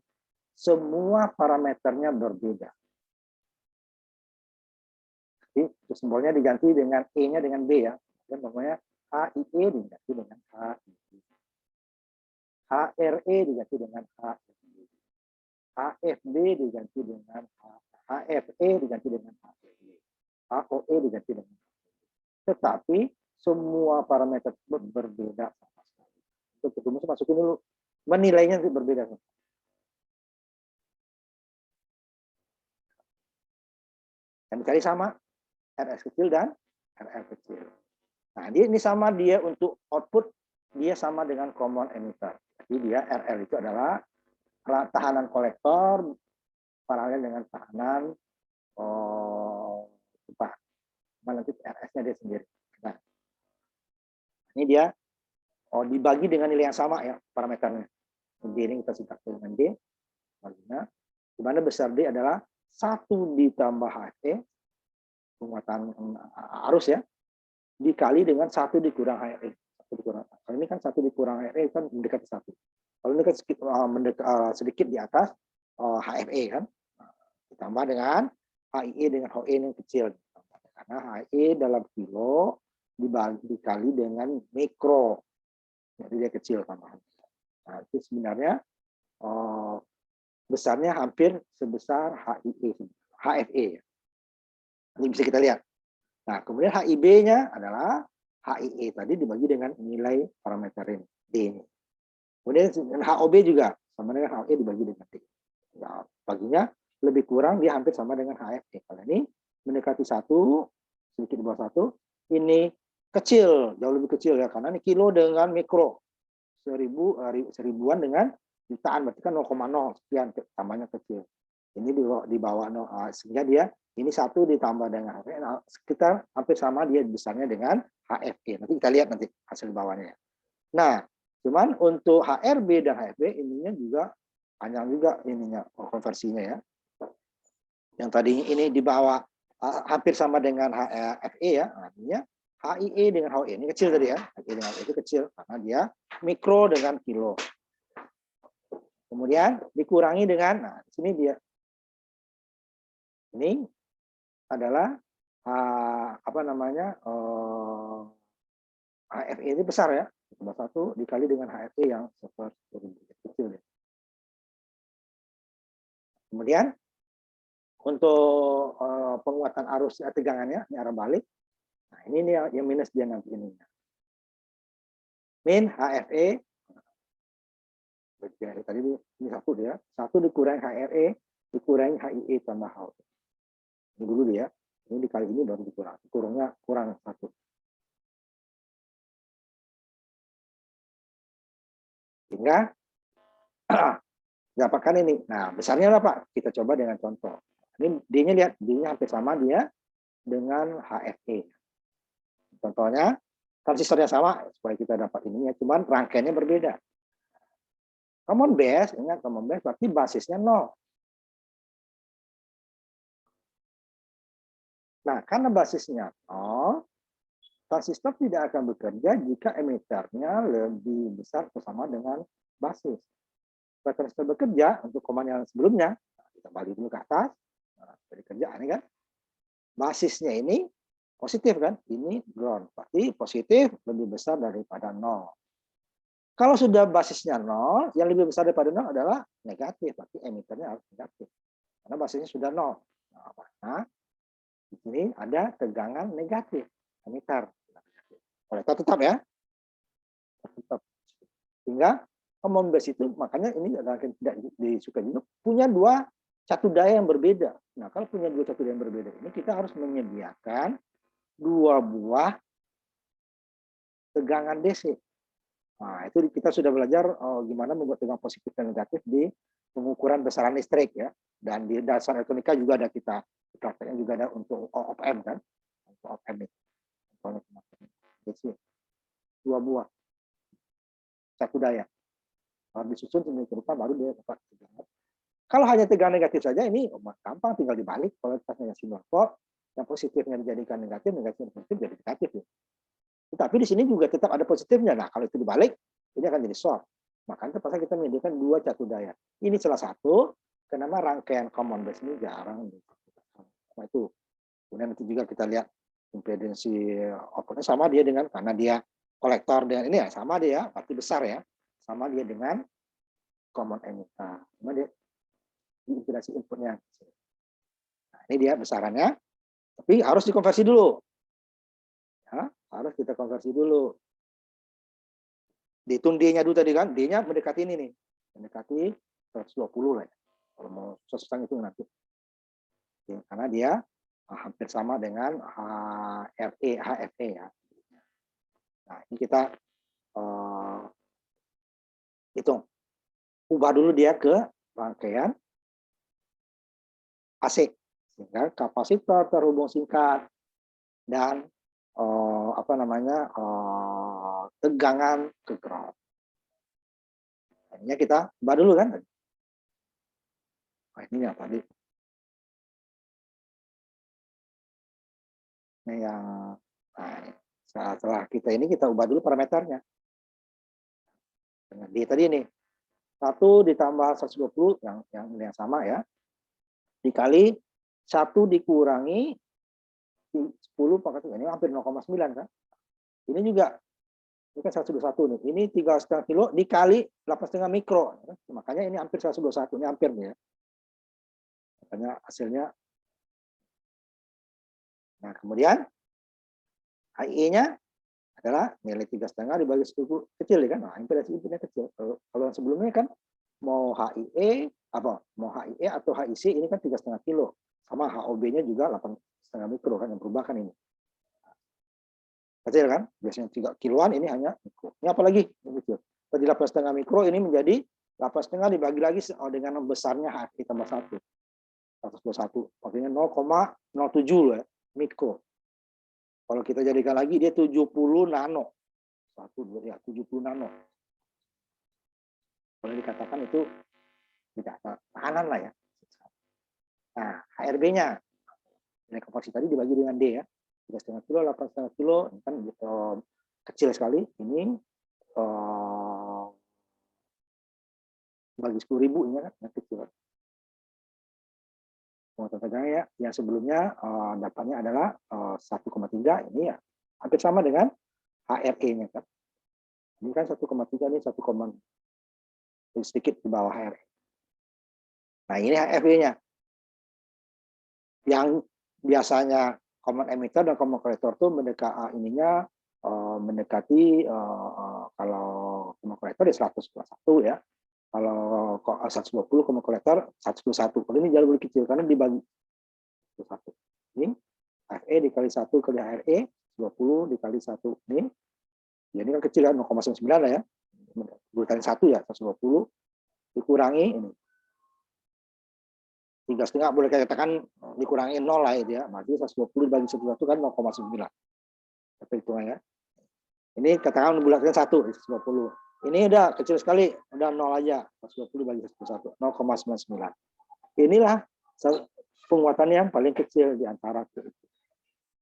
semua parameternya berbeda. Jadi simbolnya diganti dengan E-nya dengan B ya. Dan pokoknya HIE diganti dengan HIE. HRE diganti dengan HRE. HFB diganti dengan HFE diganti dengan HFE. HOE diganti dengan HOE. Tetapi semua parameter tersebut berbeda sama sekali. Untuk ketemu masukin dulu. Menilainya berbeda. Dan dikali sama RS kecil dan RL kecil. Nah, ini sama dia untuk output, dia sama dengan common emitter. Jadi dia RL itu adalah tahanan kolektor paralel dengan tahanan nanti RS-nya dia sendiri. Nah, ini dia dibagi dengan nilai yang sama ya parameternya. D ini kita singkat dengan D, di mana besar D adalah 1 ditambah HE, penguatan arus ya, dikali dengan 1 dikurang HRE. Kalau ini kan 1 dikurang HRE kan mendekati 1. Kalau ini kan sedikit di atas HFE kan, ditambah dengan HIE dengan HOE yang kecil. Karena HIE dalam kilo dikali dengan mikro, jadi dia kecil tambahan. Nah, itu sebenarnya besarnya hampir sebesar HFE. Ini bisa kita lihat. Nah, kemudian HIB-nya adalah HIE tadi dibagi dengan nilai parameter D ini. Kemudian HOB juga sama dengan HOE dibagi dengan D. Nah, baginya lebih kurang dia hampir sama dengan HFE. Kalau ini mendekati 1, sedikit di bawah 1, ini kecil, jauh lebih kecil ya, karena ini kilo dengan mikro. Seribuan dengan jutaan, berarti kan 0,0 sekian, tambahnya kecil. Ini di bawah 0, sehingga dia ini 1 ditambah dengan HFE, nah, sekitar hampir sama dia besarnya dengan HFE. Nanti kita lihat nanti hasil bawahnya. Nah, cuman untuk HRB dan HFB ininya juga panjang juga ininya konversinya ya. Yang tadi ini di bawah hampir sama dengan HFE ya, artinya HIE dengan HOE ini kecil tadi ya. HIE dengan HOE itu kecil karena dia mikro dengan kilo. Kemudian dikurangi dengan, nah di sini dia ini adalah apa namanya HFE ini besar ya, 1 dikali dengan HFE yang kecil ya. Kemudian untuk penguatan arus tegangannya ini arah balik. Nah, ini yang minus dia nanti ininya. Min HFE tadi ini 1 dia, 1 dikurangi HRE dikurangi HIE tambah HOE. Ini dulu dia. Ini dikali ini baru dikurang. Kurangnya kurang 1. Sehingga dapatkan ini. Nah, besarnya apa? Kita coba dengan contoh. Ini D-nya lihat, D-nya hampir sama dia dengan HFE. Contohnya, transistornya sama supaya kita dapat ininya, cuman rangkaiannya berbeda. Common base, ingat common base berarti basisnya 0. Nah, karena basisnya 0, transistor tidak akan bekerja jika emiternya lebih besar atau sama dengan basis. Supaya transistor bekerja untuk komando yang sebelumnya, kita balik dulu ke atas, dari kerjaan ini kan, basisnya ini positif kan, ini ground, berarti positif lebih besar daripada 0. Kalau sudah basisnya 0, yang lebih besar daripada 0 adalah negatif, berarti emiternya harus negatif, karena basisnya sudah 0. Nah, di sini ada tegangan negatif, emiter. Kolektor tetap ya, tetap. Sehingga common base itu makanya ini tidak disukai juga punya 2 catu daya yang berbeda. Nah, kalau punya 2 catu daya yang berbeda ini kita harus menyediakan 2 buah tegangan DC. Nah, itu kita sudah belajar gimana membuat tegangan positif dan negatif di pengukuran besaran listrik ya. Dan di dasar elektronika juga ada kita prakteknya juga ada untuk OPM kan, untuk OPM itu. Jadi 2 buah satu daya. Harus disusun sedemikian rupa baru dia dapat tegangan. Kalau hanya tegangan negatif saja ini gampang tinggal dibalik polaritasnya simbol yang positifnya dijadikan negatif, negatifnya positif jadi negatif ya. Tetapi di sini juga tetap ada positifnya. Nah, kalau itu dibalik ini akan jadi short. Makanya terpaksa kita menyediakan 2 catu daya. Ini salah satu kenapa rangkaian common base ini jarang. Nah, itu. Kemudian itu juga kita lihat impedensi outputnya sama dia dengan karena dia kolektor dengan ini ya sama dia berarti besar ya sama dia dengan common emitter. Cuma dia impedasi inputnya. Nah, ini dia besarannya, tapi harus dikonversi dulu. Ya, harus kita konversi dulu. Dihitung D-nya dulu tadi kan, D-nya mendekati ini nih, mendekati 120 lah ya. Kalau mau susah itu nanti. Ya, karena dia hampir sama dengan HFE ya. Nah, ini kita hitung. Ubah dulu dia ke rangkaian AC. Sehingga kapasitor terhubung singkat dan tegangan ke ground. Ini kita ubah dulu kan. Nah, ini yang tadi. Ini yang setelah kita ini kita ubah dulu parameternya. Dengan D tadi ini 1 ditambah 120 yang sama ya. Dikali 1 dikurangi 10 pangkat ini hampir 0,9 kan. Ini juga ini kan 121 nih. Ini 3,5 kilo dikali 8,5 mikro. Makanya ini hampir 121, ini hampir nih ya. Makanya hasilnya. Nah, kemudian HIE-nya adalah nilai 3,5 dibagi 10 kecil ya kan. Nah, impedasi inputnya kecil. Kalau yang sebelumnya kan mau HIE atau HIC ini kan 3,5 kilo. Sama HOB-nya juga 8,5 mikro kan yang berubah kan ini. Kecil kan? Biasanya 3 kiloan ini hanya mikro. Ini apalagi kecil. Tadi 8,5 mikro ini menjadi 8,5 dibagi lagi dengan besarnya HFE tambah 1. 121. Maksudnya 0,07 ya, mikro. Kalau kita jadikan lagi dia 70 nano. 70 nano. Kalau dikatakan itu tidak tahanan lah ya. Nah, HRB-nya nilai kapasitas tadi dibagi dengan D ya. 3,5 kilo, 8,5 kilo, ini kan kecil sekali. Ini bagi 10.000 ini kan kecil. Penguatan tegangan ya, yang sebelumnya dapatnya adalah 1,3 ini ya hampir sama dengan HRE-nya kan. Ini kan 1,3 ini 1, sedikit di bawah HRE. Nah, ini HFE-nya. Yang biasanya common emitter dan common collector itu mendekati kalau common collector di 100+1 ya. Kalau 120 common collector 121. Kalau ini jauh lebih kecil karena dibagi 1. Ini HFE dikali 1 kali HRE 20 dikali 1 ini. Ya, ini kan kecil ya 0,9 lah ya. Kali 1 ya 120 dikurangi ini 3,5 boleh katakan dikurangi 0 lah ya. Berarti 120 dibagi 1 kan 0,9. Tapi hitungannya. Ini katakan bulatkan 1 120. Ini udah kecil sekali, udah 0 aja. 120 bagi 1, 0,99. Inilah penguatan yang paling kecil di antara itu.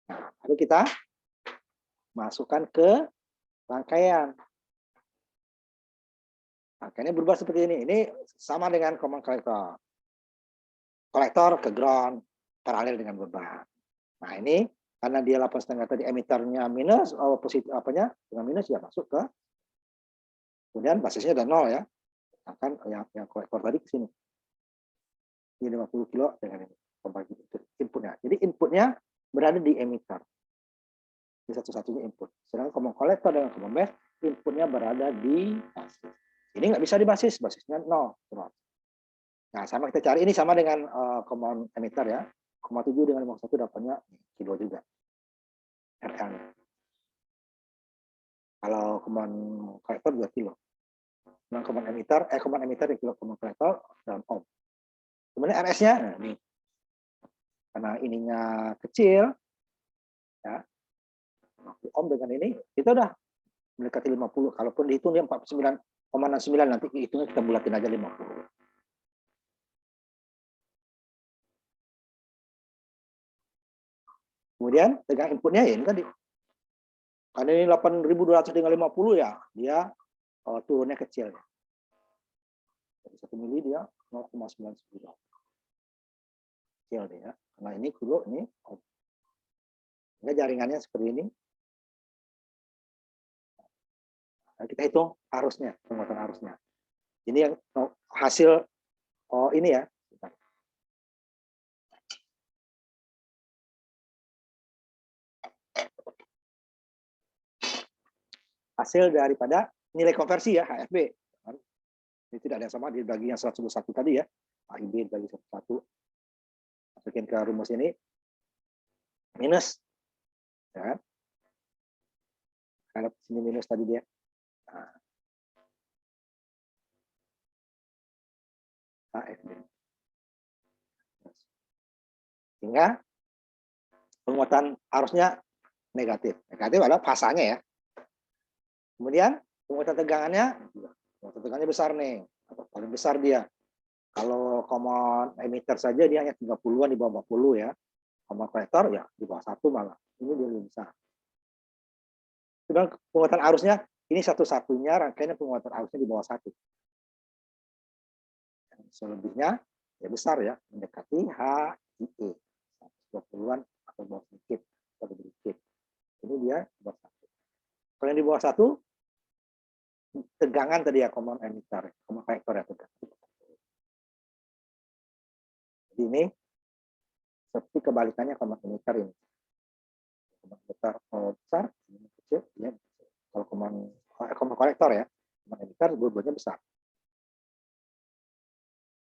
Nah, lalu kita masukkan ke rangkaian. Rangkaiannya berubah seperti ini. Ini sama dengan common collector. Kolektor ke ground, paralel dengan beban. Nah, ini karena dia 8,5 tadi emiternya minus, positif apanya dengan minus ya masuk ke. Kemudian basisnya udah 0 ya. Akan yang kolektor tadi ke sini. Ini 50 kilo dengan ini pembagi inputnya. Jadi inputnya berada di emitter. Di satu-satunya input. Sedangkan common collector dengan common base inputnya berada di basis. Ini nggak bisa di basis, basisnya 0. Nah, sama kita cari ini sama dengan common emitter ya. 0,7 dengan 5,1 dapatnya kilo juga. RL-nya. Kalau common collector 2 kilo. command emitter, dan command collector dalam ohm. Kemudian RS-nya, nah ini karena ininya kecil, ya, ohm dengan ini kita udah mendekati 50. Kalaupun dihitung dia 49,69, nanti hitungnya kita bulatin aja 50. Kemudian tegangan inputnya ya ini tadi. Karena ini 8.200 dengan 50 ya, dia turunnya kecil. Dari 1 mili dia 0,99. Kecil dia. Karena ini kilo, ini ohm. Jaringannya seperti ini. Nah, kita hitung arusnya, penguatan arusnya. Ini yang hasil ini ya. Hasil daripada nilai konversi ya, HFB. Ini tidak ada yang sama, dibagi yang 121 tadi ya. HIB dibagi 1. Masukin ke rumus ini. Minus. Ya. Karena sini minus tadi dia. Nah. HFB. Sehingga penguatan arusnya negatif. Negatif adalah fasanya ya. Kemudian penguatan tegangannya besar nih, atau paling besar dia. Kalau common emitter saja dia hanya 30-an di bawah 40 ya. Common collector ya di bawah 1 malah. Ini dia lebih besar. Kemudian penguatan arusnya ini satu-satunya rangkaian penguatan arusnya di bawah 1. Selebihnya ya besar ya, mendekati HIE. 20-an atau bawah sedikit atau lebih sedikit. Ini dia di bawah 1. Kalau yang di bawah 1 tegangan tadi ya common emitter, common collector ya tegangan. Jadi ini seperti kebalikannya common emitter ini. Common emitter besar, ini kecil, ya. Kalau common collector ya, common emitter dua-duanya besar.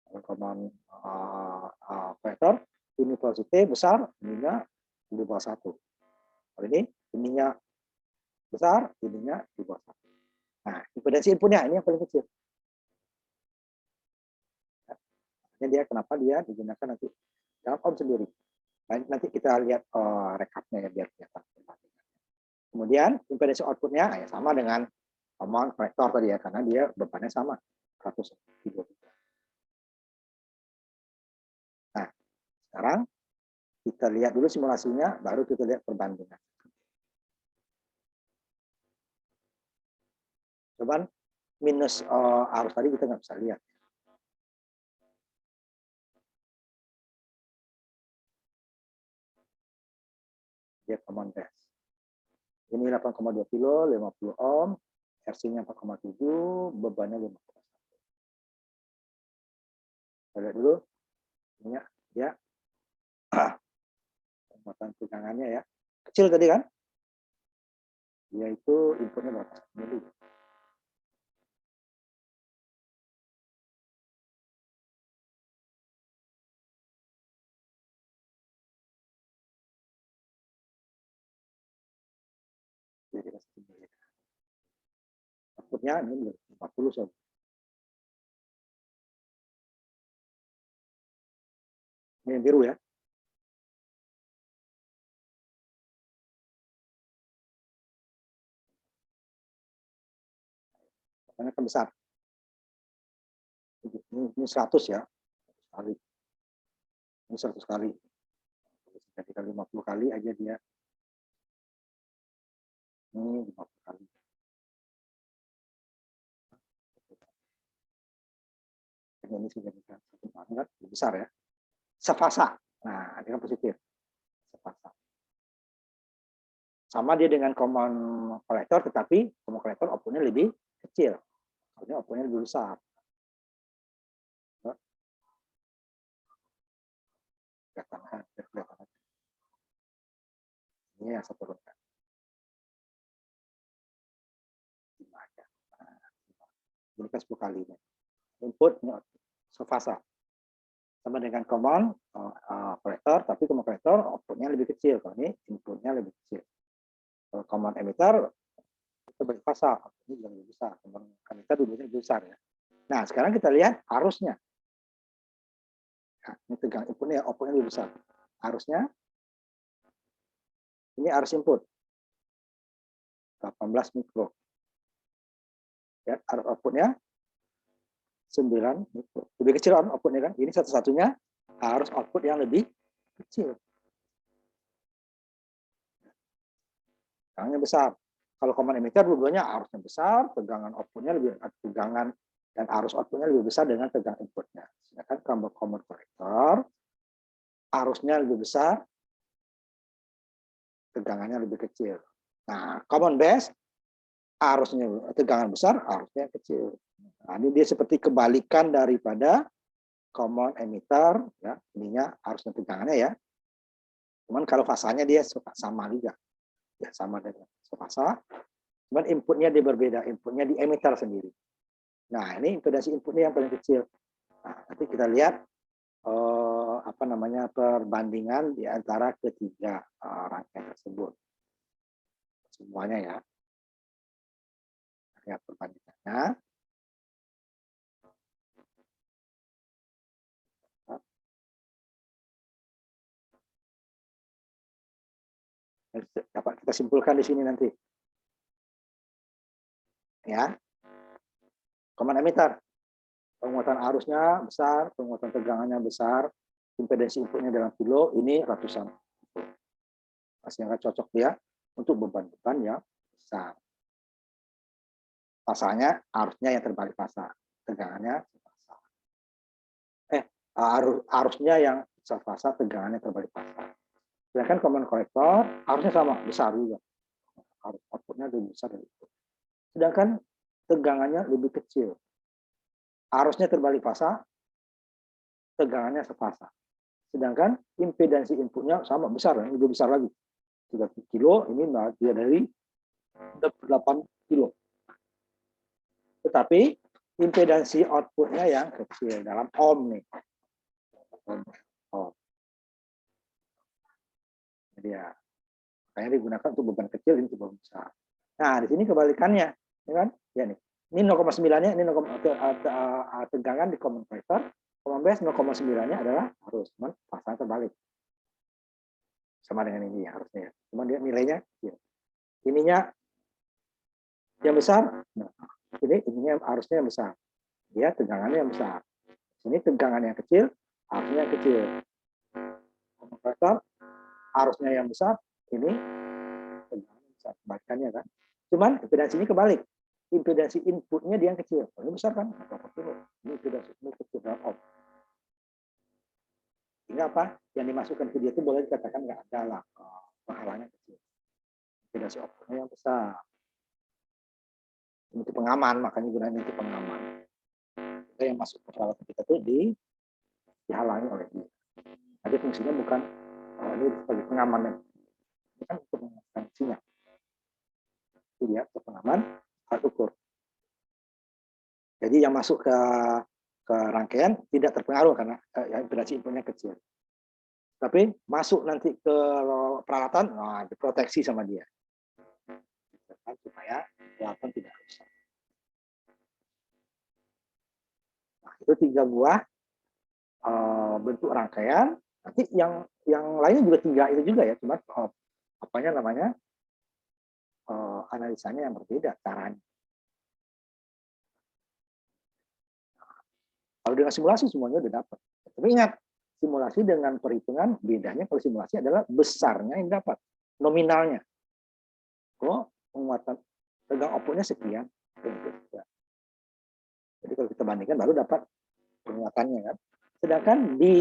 Kalau common collector ini positif besar, ininya di bawah 1. Kalau ininya besar, ininya di bawah 1. Nah, impedansi inputnya ini yang paling kecil. Nah, dia kenapa dia digunakan nanti dalam ohm sendiri. Nanti kita lihat rekapnya ya biar kelihatan. Kemudian impedansi outputnya ya sama dengan common collector tadi ya, karena dia bebannya sama 130. Nah, sekarang kita lihat dulu simulasinya, baru kita lihat perbandingan. Cuman minus arus tadi kita nggak bisa lihat. Dia common base. Ini 8,2 kilo, 50 ohm, RC-nya 4,7, bebannya 5,1. Kita lihat dulu, ini ya, penguatan tegangannya ya, kecil tadi kan, yaitu inputnya berapa mili. Jadi outputnya ini 40 sob. Ini yang biru ya. Karena kan besar. Ini 100 ya. Kali. Ini 100 kali. Jadi kali 50 kali aja dia. Ini 50 kali. Ini sudah bisa banget, besar ya. Sefasa. Nah, ini kan positif. Sefasa. Sama dia dengan common collector, tetapi common collector outputnya lebih kecil. Ini outputnya lebih besar. Kelihatan. Ini yang saya turunkan. Ini kan 10 kali. Input sefasa. Sama dengan common collector, tapi common collector outputnya lebih kecil. Kalau ini inputnya lebih kecil. Kalau common emitter terbalik fasa, ini lebih besar. Karena kita dulunya lebih besar ya. Nah, sekarang kita lihat arusnya. Nah, ini tegang inputnya, outputnya lebih besar. Arusnya, ini arus input. 18 mikro. Ya, arus outputnya 9 mikro. Lebih kecil outputnya kan. Ini satu-satunya arus output yang lebih kecil. Tegangannya besar. Kalau common emitter dua-duanya arusnya besar, tegangan outputnya lebih, tegangan dan arus outputnya lebih besar dengan tegangan inputnya. Sedangkan common collector arusnya lebih besar, tegangannya lebih kecil. Nah, common base arusnya tegangan besar, arusnya kecil. Nah, ini dia seperti kebalikan daripada common emitter, ya. Ininya arusnya tegangannya ya. Cuman kalau fasanya dia sama juga, ya sama dengan fasa. Cuman inputnya dia berbeda, inputnya di emitter sendiri. Nah, ini impedansi inputnya yang paling kecil. Nah, nanti kita lihat perbandingan di antara ketiga rangkaian tersebut. Semuanya ya. Lihat perbandingannya. Dapat kita simpulkan di sini nanti. Ya. Common emitter. Penguatan arusnya besar, penguatan tegangannya besar, impedansi inputnya dalam kilo, ini ratusan. Masih nggak cocok dia untuk beban-beban yang besar. Fasanya arusnya yang terbalik fasa, tegangannya fasa. Arusnya yang fasa, tegangannya terbalik fasa. Sedangkan common collector arusnya sama, besar juga. Arus outputnya lebih besar dari itu. Sedangkan tegangannya lebih kecil. Arusnya terbalik fasa, tegangannya sefasa. Sedangkan impedansi inputnya sama besar, lebih besar lagi. 3 kilo, ini dia dari 8 kilo. Tetapi impedansi outputnya yang kecil, dalam ohm nih. Ohm. Jadi ya, makanya digunakan untuk beban kecil, ini beban besar. Nah, di sini kebalikannya, ya kan? Ya nih. Ini 0,9-nya, ini tegangan di common collector, common base 0,9-nya adalah arus, cuman pasang terbalik. Sama dengan ini ya harusnya. Cuman dia nilainya ya. Ininya yang besar, nah, ininya arusnya yang besar. Dia tegangannya yang besar. Ini tegangan yang kecil, arusnya yang kecil. Common collector, arusnya yang besar, ini tegangan yang besar. Kebalikannya kan. Cuman impedansi ini kebalik. Impedansi inputnya dia yang kecil. Ini besar kan? Ini impedansi ini kecil dalam ohm. Sehingga apa? Yang dimasukkan ke dia itu boleh dikatakan nggak ada lah. Pahalanya kecil. Impedansi outputnya yang besar. Ini pengaman, makanya gunakan itu pengaman. Kita yang masuk ke peralatan kita itu dihalangi oleh dia. Jadi fungsinya bukan ini sebagai pengaman. Ini kan untuk mengamankan sinyal. Jadi dia pengaman alat ukur. Jadi yang masuk ke rangkaian tidak terpengaruh karena impedansi inputnya kecil. Tapi masuk nanti ke peralatan, nah, diproteksi sama dia. Supaya peralatan tidak rusak. Nah, itu 3 buah bentuk rangkaian. Nanti yang lainnya juga 3 itu juga ya, cuma analisanya yang berbeda caranya. Kalau dengan simulasi semuanya udah dapat. Tapi ingat, simulasi dengan perhitungan bedanya kalau simulasi adalah besarnya yang dapat, nominalnya. Penguatan tegang outputnya sekian. Jadi kalau kita bandingkan baru dapat penguatannya kan. Sedangkan di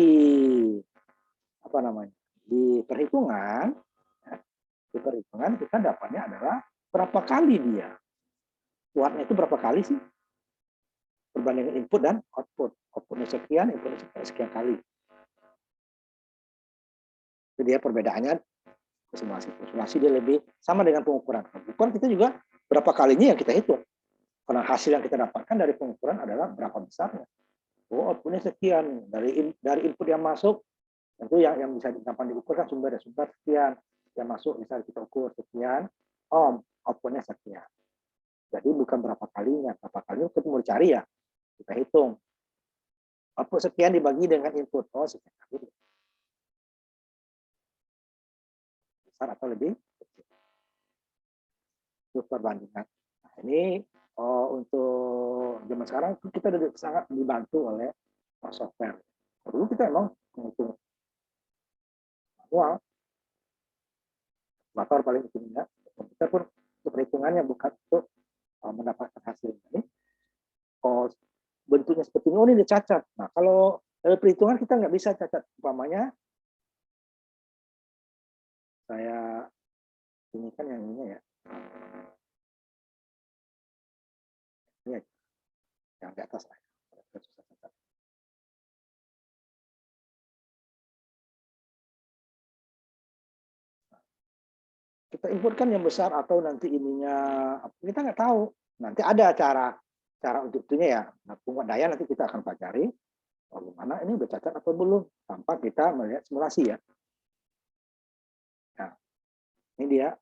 perhitungan kita dapatnya adalah berapa kali dia. Kuatnya itu berapa kali sih? Perbandingan input dan output. Outputnya sekian, inputnya sekian kali. Jadi dia perbedaannya simulasi. Simulasi dia lebih sama dengan pengukuran. Pengukuran kita juga berapa kalinya yang kita hitung. Karena hasil yang kita dapatkan dari pengukuran adalah berapa besarnya. Outputnya sekian. Dari input yang masuk, tentu yang bisa dapat diukur kan sumber sekian. Yang masuk bisa kita ukur sekian. Outputnya sekian. Jadi bukan berapa kalinya kita mau cari ya, kita hitung. Output sekian dibagi dengan input, oh sekian kali. Besar atau lebih kecil. Itu perbandingan. Nah, ini untuk zaman sekarang kita sangat dibantu oleh software. Dulu kita emang menghitung manual, motor paling ujungnya. Kita pun untuk perhitungannya bukan untuk mendapatkan hasil ini. Bentuknya seperti ini, ini cacat. Nah, kalau perhitungan kita nggak bisa cacat. Umpamanya saya ini kan yang ini ya. Ini yang di atas lah. Kita inputkan yang besar atau nanti ininya kita nggak tahu. Nanti ada cara untuk itunya ya. Nah, penguat daya nanti kita akan pelajari bagaimana ini udah cacat atau belum tanpa kita melihat simulasi ya. Nah, ini dia.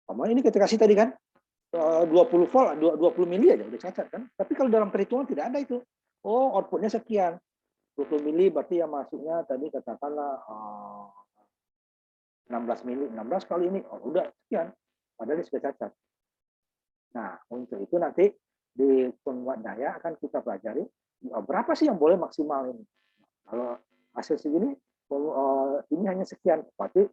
Ini kita kasih tadi kan 20 volt, 20 mili aja udah cacat kan. Tapi kalau dalam perhitungan tidak ada itu. Oh, outputnya sekian. 20 mili berarti yang masuknya tadi katakanlah 16 mili, 16 kali ini, oh udah sekian. Padahal ini sudah cacat. Nah, untuk itu nanti di penguat daya akan kita pelajari berapa sih yang boleh maksimal ini. Kalau hasil segini, ini hanya sekian, berarti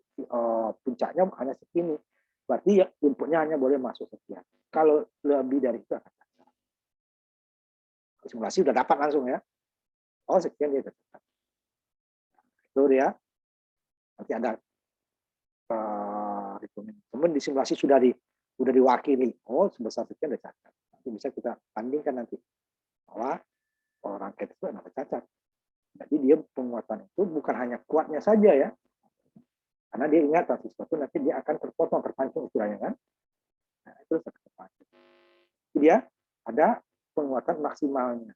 puncaknya hanya segini. Berarti ya, inputnya hanya boleh masuk sekian. Kalau lebih dari itu akan cacat. Simulasi udah dapat langsung ya. Oh sekian dia cacat. Itu dia. Nanti ada teman di simulasi sudah diwakili. Oh sebesar sekian udah cacat. Nanti bisa kita bandingkan nanti bahwa rangkaian itu ada cacat. Jadi dia penguatan itu bukan hanya kuatnya saja ya, karena dia ingat transistor itu nanti dia akan terpancing istilahnya kan. Nah, itu terpancing. Jadi dia ada penguatan maksimalnya.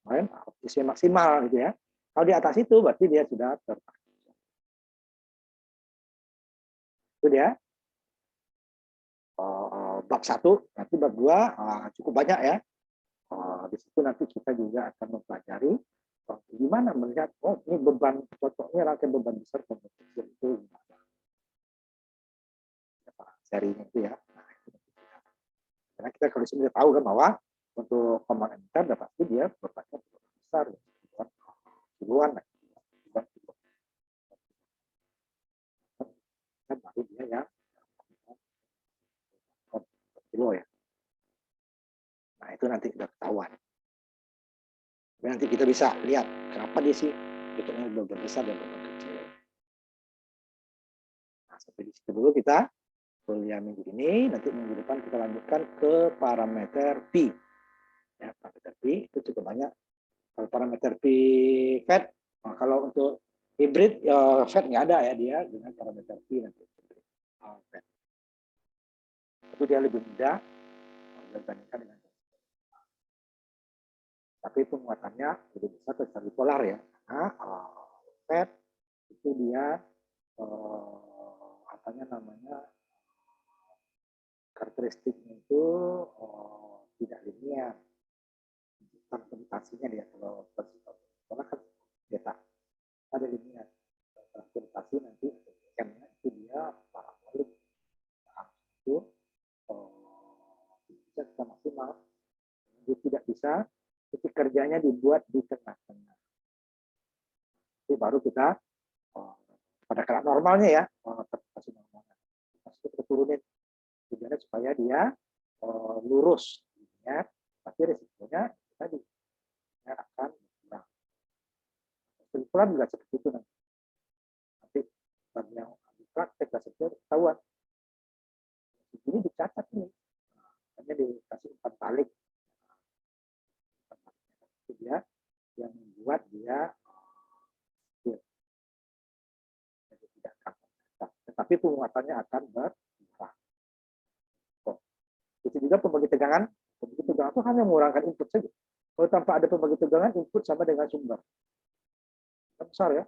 Kemarin usia maksimal gitu ya. Kalau di atas itu berarti dia sudah terpancing. Itu dia. Bab 1, nanti bab 2 cukup banyak ya. Di situ nanti kita juga akan mempelajari gimana melihat ini beban cocoknya rangkaian beban besar beban kecil itu gimana serinya itu ya. Nah, karena kita kalau sudah tahu kan bahwa untuk komponen emitter dapat pasti dia bebannya besar kiloan kan baru dia ya kilo ya. Nah itu nanti sudah ketahuan. Nanti kita bisa lihat kenapa dia sih bentuknya beban besar dan beban kecil. Nah sampai di situ dulu kita kuliah minggu ini. Nanti minggu depan kita lanjutkan ke parameter P. Ya, parameter P itu cukup banyak. Kalau parameter P FET, nah, kalau untuk hybrid FET nggak ada ya dia dengan parameter P nanti. FET. Itu dia lebih mudah dibandingkan dengan tapi penguatannya lebih besar secara bipolar ya. Nah, FET itu dia karakteristiknya itu tidak linear. Transportasinya dia kalau karena kan beta ada linear. Transportasi nanti M-nya itu dia parabolik. Nah, itu bisa kita maksimal. Dia tidak bisa titik kerjanya dibuat di tengah-tengah. Jadi baru kita pada kelas normalnya ya kasih normalnya kita turunin tujuannya supaya dia lurus ya, tapi risikonya tadi ya, akan berkurang. Kesimpulan juga seperti itu nanti bagi yang praktek hasilnya ketahuan ini dicatat nih hanya dikasih umpan balik itu dia yang membuat dia jadi tidak akan tetapi penguatannya akan berkurang. Itu juga pembagi tegangan itu hanya mengurangkan input saja. Kalau tanpa ada pembagi tegangan, input sama dengan sumber. Besar ya.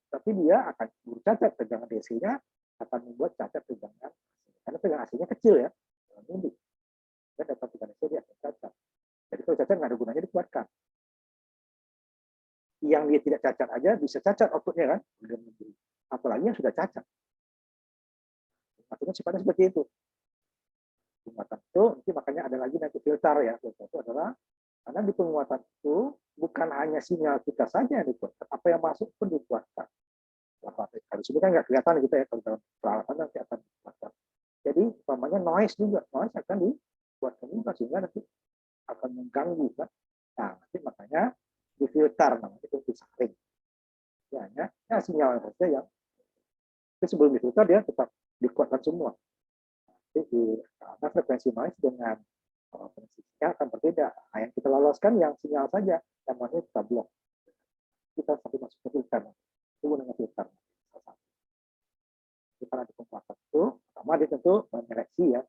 Tapi dia akan cacat tegangan DC-nya akan membuat cacat tegangan. Karena tegangan AC-nya kecil ya. dan data tekanan dia akan cacat. Jadi kalau cacat nggak ada gunanya dikuatkan. Yang dia tidak cacat aja bisa cacat outputnya kan, apalagi yang sudah cacat. Maksudnya sifatnya seperti itu. Penguatan itu, nanti makanya ada lagi nanti filter ya. Filter itu adalah karena di penguatan itu bukan hanya sinyal kita saja yang dikuatkan, apa yang masuk pun dikuatkan. Kalau sini kan nggak kelihatan gitu ya, kalau dalam peralatan nanti akan dikuatkan. Jadi umpamanya noise juga, noise akan dikuatkan juga sehingga nanti akan mengganggu kan. Nah, nanti makanya difilter namanya itu disaring. Ya, hanya sinyal saja yang sebelum difilter dia tetap dikuatkan semua. Jadi karena frekuensi noise dengan frekuensi sinyal akan berbeda. Nah, yang kita loloskan yang sinyal saja, yang mana kita blok. Kita sampai masuk ke filter. Itu dengan filter. Kita nanti penguatan itu, pertama dia tentu menyeleksi ya.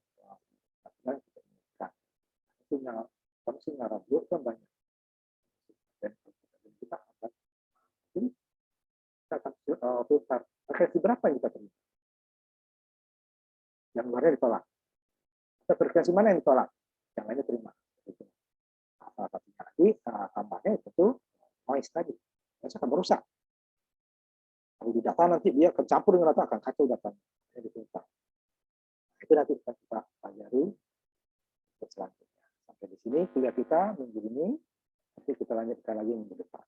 Sinyal, kalau sinyal radio kan banyak. Dan kita akan filter. Frekuensi berapa yang kita terima? Yang luarnya ditolak. Frekuensi mana yang ditolak? Yang lainnya terima. Salah satunya lagi tambahnya itu noise tadi. Noise akan merusak. Kalau di data nanti dia tercampur dengan data akan kacau datanya. Itu nanti kita pelajari selanjutnya. Sampai di sini kuliah kita minggu ini. Nanti kita lanjutkan lagi minggu depan.